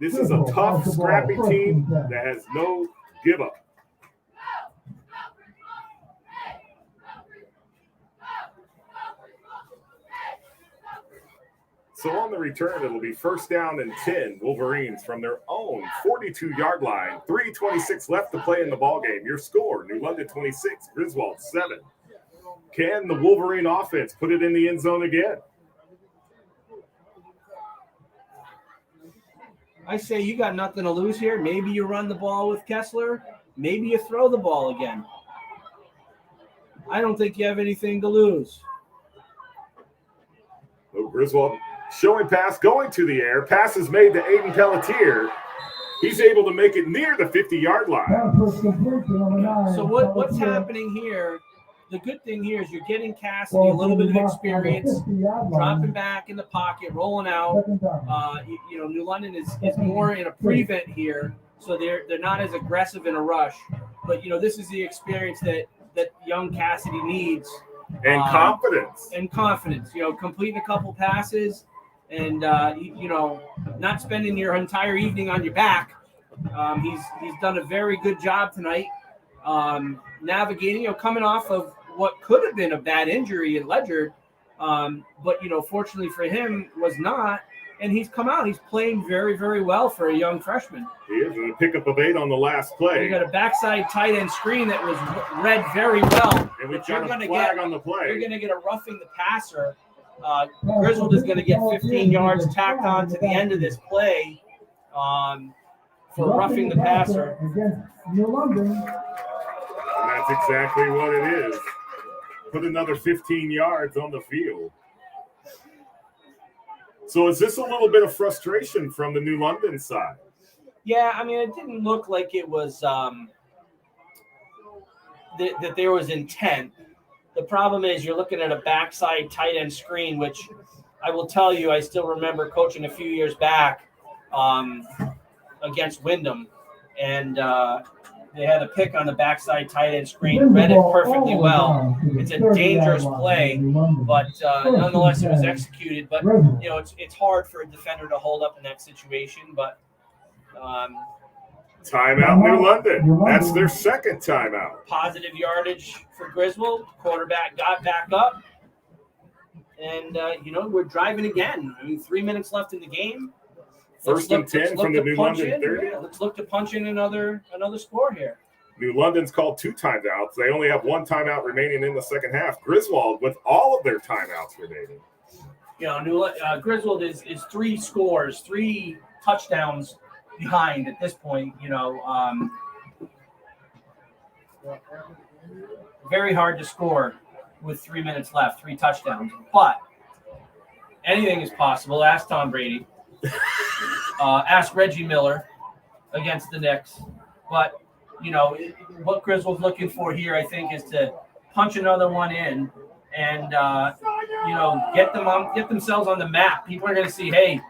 this is a tough, scrappy team that has no give up. So on the return, it'll be first down and 10, Wolverines from their own 42-yard line. 3:26 left to play in the ballgame. Your score, New London 26, Griswold 7. Can the Wolverine offense put it in the end zone again? I say you got nothing to lose here. Maybe you run the ball with Kessler. Maybe you throw the ball again. I don't think you have anything to lose. Oh, Griswold showing pass, going to the air. Pass is made to Aiden Pelletier. He's able to make it near the 50-yard line. So what's happening here, the good thing here is you're getting Cassidy a little bit of experience, dropping back in the pocket, rolling out. New London is more in a prevent here, so they're not as aggressive in a rush. But, this is the experience that young Cassidy needs. And confidence. Completing a couple passes and, not spending your entire evening on your back. He's done a very good job tonight navigating, coming off of what could have been a bad injury in Ledyard. But, fortunately for him, was not. And he's come out. He's playing very, very well for a young freshman. He is in a pickup of 8 on the last play. You got a backside tight end screen that was read very well. And we've got a flag on the play. You're going to get a roughing the passer. Griswold is going to get 15 yards tacked on to the end of this play for roughing the passer. And that's exactly what it is. Put another 15 yards on the field. So is this a little bit of frustration from the New London side? Yeah, it didn't look like it was that there was intent. The problem is you're looking at a backside tight end screen, which I will tell you, I still remember coaching a few years back against Wyndham, and they had a pick on the backside tight end screen, read it perfectly well. It's a dangerous play, but nonetheless it was executed. But it's hard for a defender to hold up in that situation. But timeout, New London. That's their second timeout. Positive yardage for Griswold. Quarterback got back up, and we're driving again. 3 minutes left in the game. First and 10 from the New London 30. Yeah, let's look to punch in another score here. New London's called 2 timeouts. They only have 1 timeout remaining in the second half. Griswold with all of their timeouts remaining. Griswold is 3 scores, 3 touchdowns behind at this point. Very hard to score with 3 minutes left, 3 touchdowns. But anything is possible. Ask Tom Brady. Ask Reggie Miller against the Knicks. But, what Griswold's looking for here, I think, is to punch another one in and, get themselves on the map. People are going to see, hey,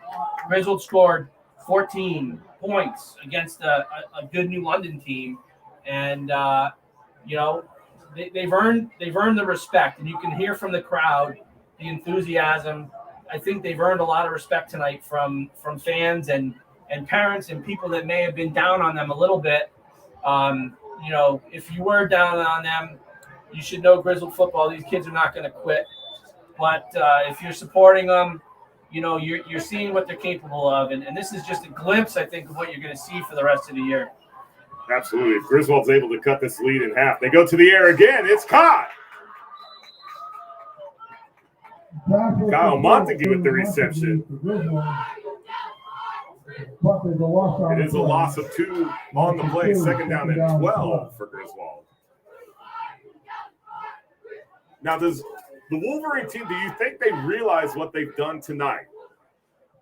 Griswold scored 14 points against a good New London team. And, they've earned the respect. And you can hear from the crowd the enthusiasm. I think they've earned a lot of respect tonight from fans and parents and people that may have been down on them a little bit. If you were down on them, you should know Griswold football. These kids are not going to quit. But if you're supporting them, you're seeing what they're capable of. And this is just a glimpse, I think, of what you're going to see for the rest of the year. Absolutely. If Griswold's able to cut this lead in half, they go to the air again. It's caught. Kyle Montague with the reception. It is a loss of 2 on the play. Second down and 12 for Griswold. Now, does the Wolverine team, do you think they realize what they've done tonight?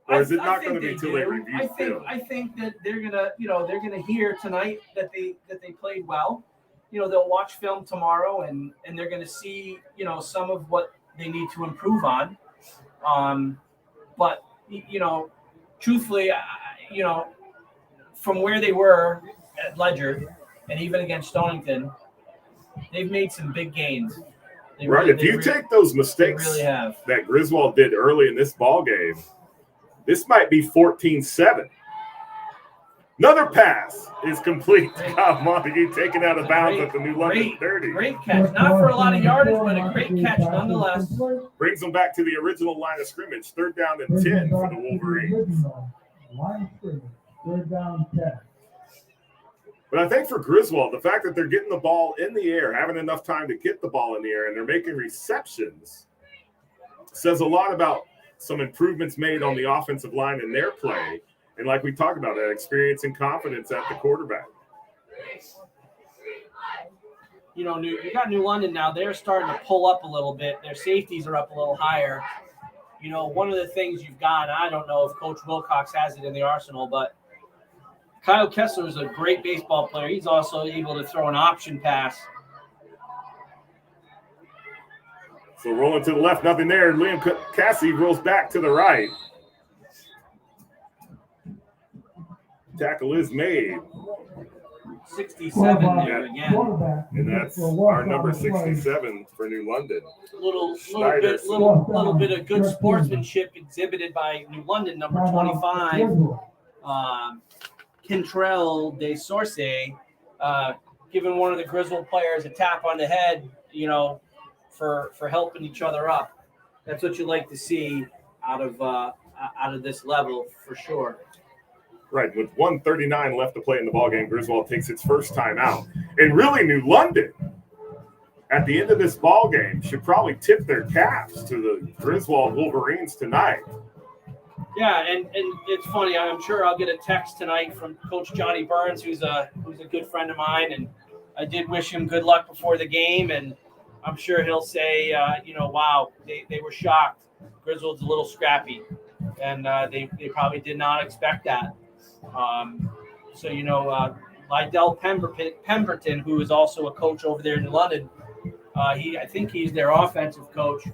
Or is it not going to be until they review film? I think that they're gonna hear tonight that they played well. They'll watch film tomorrow and they're gonna see some of what they need to improve on. But truthfully, from where they were at Ledger and even against Stonington, they've made some big gains. If you take those mistakes that Griswold did early in this ball game, this might be 14-7. Another pass is complete. Kyle Montague taken out of bounds at the New London 30. Great catch. Not for a lot of yardage, but a great catch nonetheless. Brings them back to the original line of scrimmage. 3rd down and 10 for the Wolverines. Line of scrimmage. 3rd down 10. But I think for Griswold, the fact that they're getting the ball in the air, having enough time to get the ball in the air, and they're making receptions, says a lot about some improvements made on the offensive line in their play. And like we talked about, that experience and confidence at the quarterback. You got New London now. They're starting to pull up a little bit. Their safeties are up a little higher. One of the things you've got, I don't know if Coach Wilcox has it in the arsenal, but Kyle Kessler is a great baseball player. He's also able to throw an option pass. So rolling to the left, nothing there. Liam Cassie rolls back to the right. Tackle is made. 67 there again. And that's our number 67 for New London. Little bit of good sportsmanship exhibited by New London, number 25. Kentrell De Source, giving one of the Griswold players a tap on the head, for helping each other up. That's what you like to see out of this level for sure. Right, with 1:39 left to play in the ballgame, Griswold takes its first time out. And really, New London, at the end of this ballgame, should probably tip their caps to the Griswold Wolverines tonight. Yeah, and it's funny. I'm sure I'll get a text tonight from Coach Johnny Burns, who's a good friend of mine, and I did wish him good luck before the game, and I'm sure he'll say, wow, they were shocked. Griswold's a little scrappy, and they probably did not expect that. Lydell Pemberton, who is also a coach over there in New London, I think he's their offensive coach.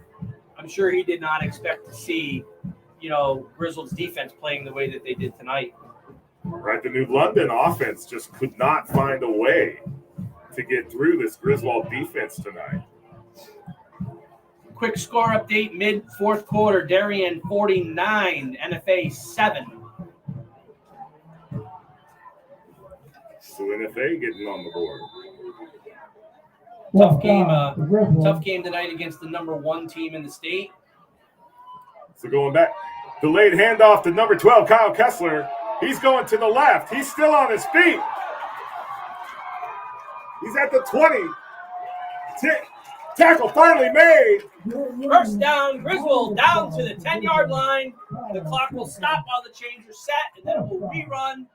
I'm sure he did not expect to see, Griswold's defense playing the way that they did tonight. Right, the New London offense just could not find a way to get through this Griswold defense tonight. Quick score update, mid-4th quarter, Darien 49, NFA 7. So NFA getting on the board. Tough game tonight against the number 1 team in the state. So going back, delayed handoff to number 12, Kyle Kessler. He's going to the left. He's still on his feet. He's at the 20. Tackle finally made. First down, Griswold down to the 10-yard line. The clock will stop while the chains are set, and then it will rerun.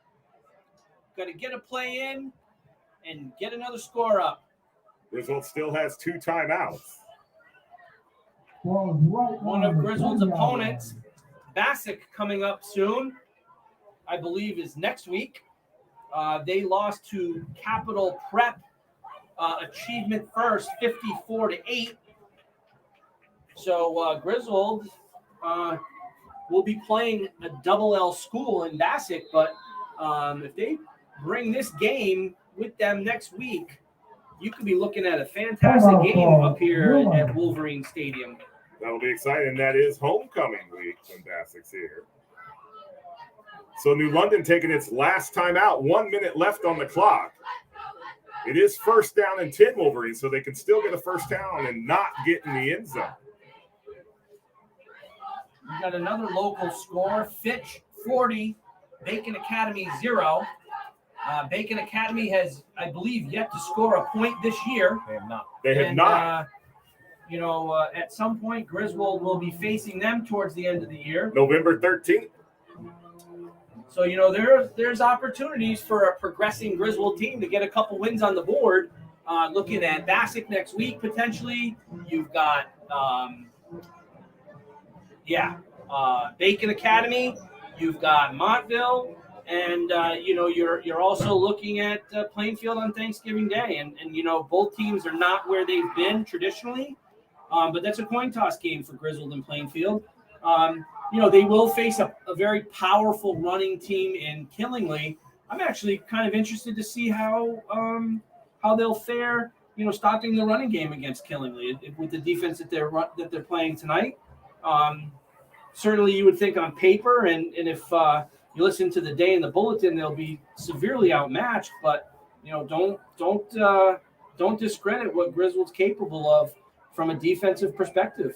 Going to get a play in and get another score up. Griswold still has 2 timeouts. Ball is right One on of the Griswold's 10-yard line. opponents, Bassick, coming up soon, I believe is next week. They lost to Capital Prep Achievement First, 54-8. So Griswold will be playing a double L school in Bassick, but if they bring this game with them next week, you could be looking at a fantastic game up here at Wolverine Stadium. That'll be exciting. That is homecoming week when Bassick's here. So New London taking its last time out, 1 minute left on the clock. It is first down and 10 Wolverines, so they can still get a first down and not get in the end zone. We got another local score, Fitch 40, Bacon Academy 0. Bacon Academy has, I believe, yet to score a point this year. They have not. They have not. At some point, Griswold will be facing them towards the end of the year. November 13th. So, there's opportunities for a progressing Griswold team to get a couple wins on the board. Looking at Bassick next week, potentially. You've got, Bacon Academy. You've got Montville. And, you're also looking at Plainfield on Thanksgiving Day. And both teams are not where they've been traditionally. But that's a coin toss game for Griswold and Plainfield. They will face a very powerful running team in Killingly. I'm actually kind of interested to see how they'll fare, stopping the running game against Killingly with the defense that they're playing tonight. Certainly, you would think on paper, and if you listen to the day in the bulletin, they'll be severely outmatched. But don't discredit what Griswold's capable of from a defensive perspective.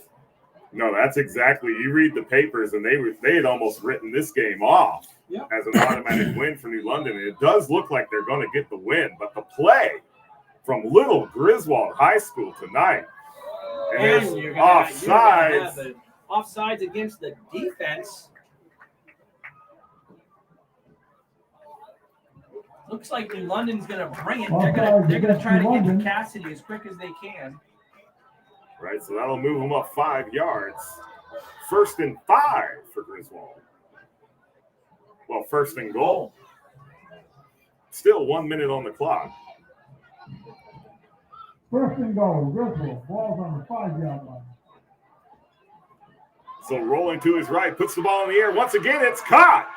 No, that's exactly. You read the papers, and they had almost written this game off as an automatic win for New London. And it does look like they're going to get the win, but the play from Little Griswold High School tonight, and there's offsides. Offsides against the defense. Looks like New London's going to bring it. They're going to try to get to Cassidy as quick as they can. Right, so that'll move them up 5 yards. 1st and 5 for Griswold. Well, 1st and goal. Still 1 minute on the clock. 1st and goal, Griswold. Ball's on the 5-yard line. So rolling to his right, puts the ball in the air. Once again, it's caught.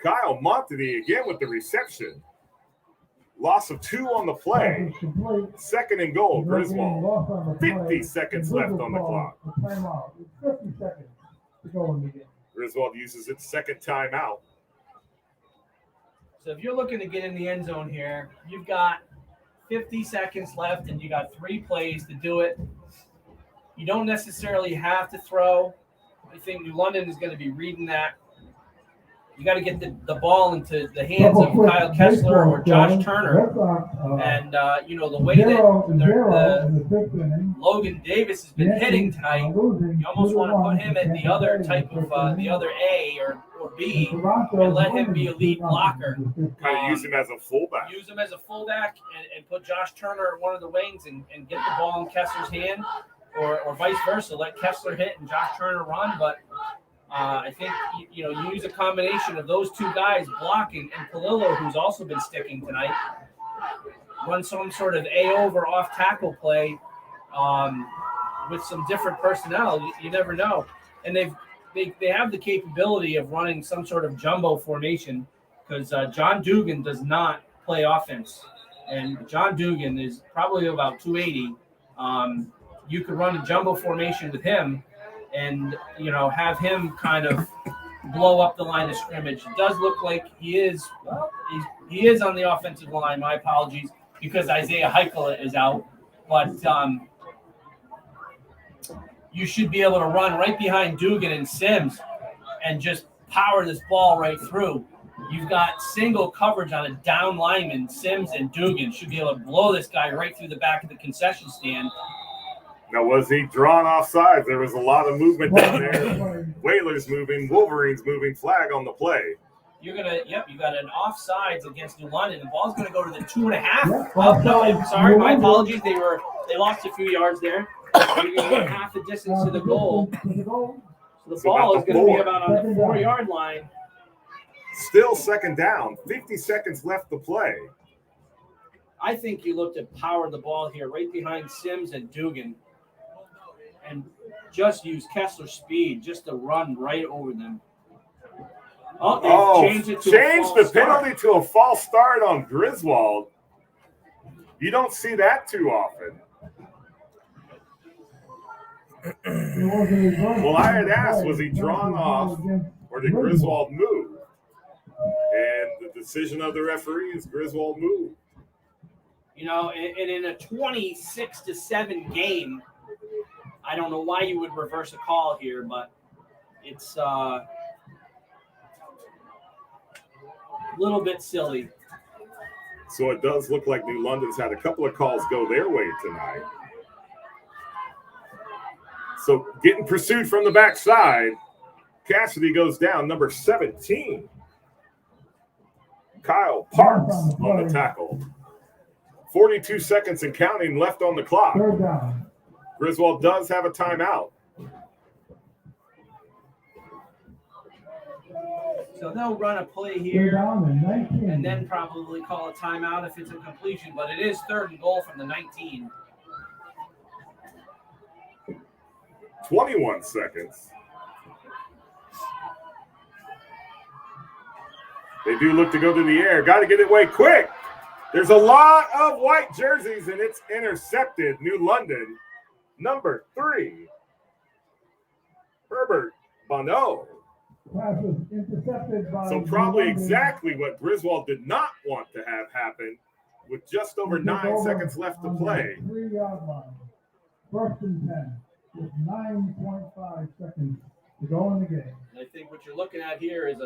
Kyle Montague again with the reception. Loss of 2 on the play. 2nd and goal, Griswold. 50 seconds left on the clock. 50 seconds to go in the game. Griswold uses its second timeout. So if you're looking to get in the end zone here, you've got 50 seconds left and you got 3 plays to do it. You don't necessarily have to throw. I think New London is going to be reading that. You got to get the ball into the hands of Kyle Kessler or Josh Turner. And, the way that Logan Davis has been hitting tonight, you almost want to put him at the other type of, the other A or B and let him be a lead blocker. Kind of use him as a fullback. Use him as a fullback and put Josh Turner at one of the wings and get the ball in Kessler's hand or vice versa. Let Kessler hit and Josh Turner run. But I think, you use a combination of those 2 guys blocking and Palillo, who's also been sticking tonight, run some sort of A-over off tackle play with some different personnel. You never know. And they have the capability of running some sort of jumbo formation because John Dugan does not play offense. And John Dugan is probably about 280. You could run a jumbo formation with him and, have him kind of blow up the line of scrimmage. It does look like he is on the offensive line. My apologies, because Isaiah Heichel is out. But you should be able to run right behind Dugan and Sims and just power this ball right through. You've got single coverage on a down lineman. Sims and Dugan should be able to blow this guy right through the back of the concession stand. Now, was he drawn offside? There was a lot of movement down there. Whalers moving, Wolverines moving, flag on the play. You got an offsides against New London. The ball's going to go to the 2.5. No, I'm sorry, my apologies. They lost a few yards there. You're going to get half the distance to the goal. To the goal. So the So ball about is the going to be 4. about on the 4-yard line. Still second down. 50 seconds left to play. I think you look to power the ball here right behind Sims and Dugan and just use Kessler's speed just to run right over them. Oh, they've changed it to a false the start. penalty to a false start on Griswold. You don't see that too often. Well, I had asked, was he drawn off or did Griswold move? And the decision of the referee is Griswold moved. You know, and in a 26-7 game, I don't know why you would reverse a call here, but it's a little bit silly. So it does look like New London's had a couple of calls go their way tonight. So getting pursued from the backside, Cassidy goes down, number 17. Kyle Parks on the tackle. 42 seconds and counting left on the clock. Third down. Griswold does have a timeout. So they'll run a play Third here down and 19. and then probably call a timeout if it's a completion, but it is 3rd and goal from the 19. 21 seconds. They do look to go to the air. Got to get it away quick. There's a lot of white jerseys, and it's intercepted. New London, number 3, Herbert Bonneau. Pass was intercepted by So probably New London. exactly what Griswold did not want to have happen with just over 9 seconds left to on the play. 3-yard line. 1st and 10 with 9.5 seconds to go in the game. And I think what you're looking at here is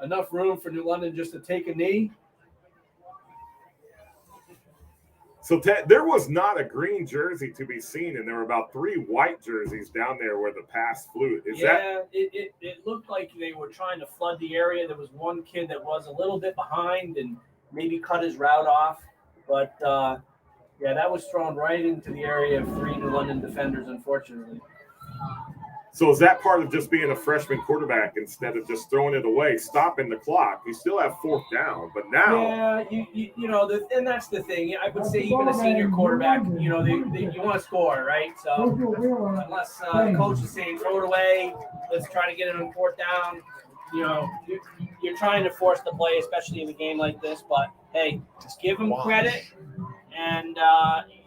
enough room for New London just to take a knee. So Ted, there was not a green jersey to be seen, and there were about 3 white jerseys down there where the pass flew. It looked like they were trying to flood the area. There was one kid that was a little bit behind and maybe cut his route off. But, that was thrown right into the area of 3 New London defenders, unfortunately. So is that part of just being a freshman quarterback instead of just throwing it away, stopping the clock? You still have 4th down, but now. Yeah, you know, and that's the thing. I would say even a senior quarterback, you know, you want to score, right? So unless the coach is saying throw it away, let's try to get it on 4th down. You know, you're trying to force the play, especially in a game like this. But hey, give them credit, and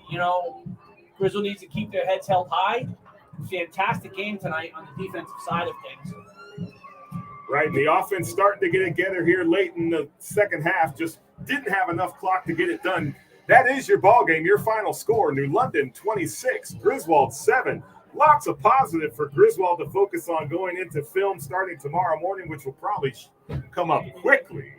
you know, Griswold needs to keep their heads held high. Fantastic game tonight on the defensive side of things. Right, and the offense starting to get it together here late in the second half. Just didn't have enough clock to get it done. That is your ball game. Your final score: New London 26, Griswold 7. Lots of positive for Griswold to focus on going into film starting tomorrow morning, which will probably come up quickly.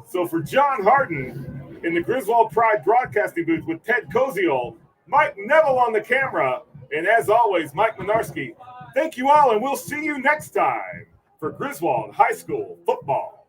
So for John Harden in the Griswold Pride broadcasting booth with Ted Koziol, Mike Neville on the camera, and as always, Mike Minarski. Thank you all, and we'll see you next time for Griswold High School football.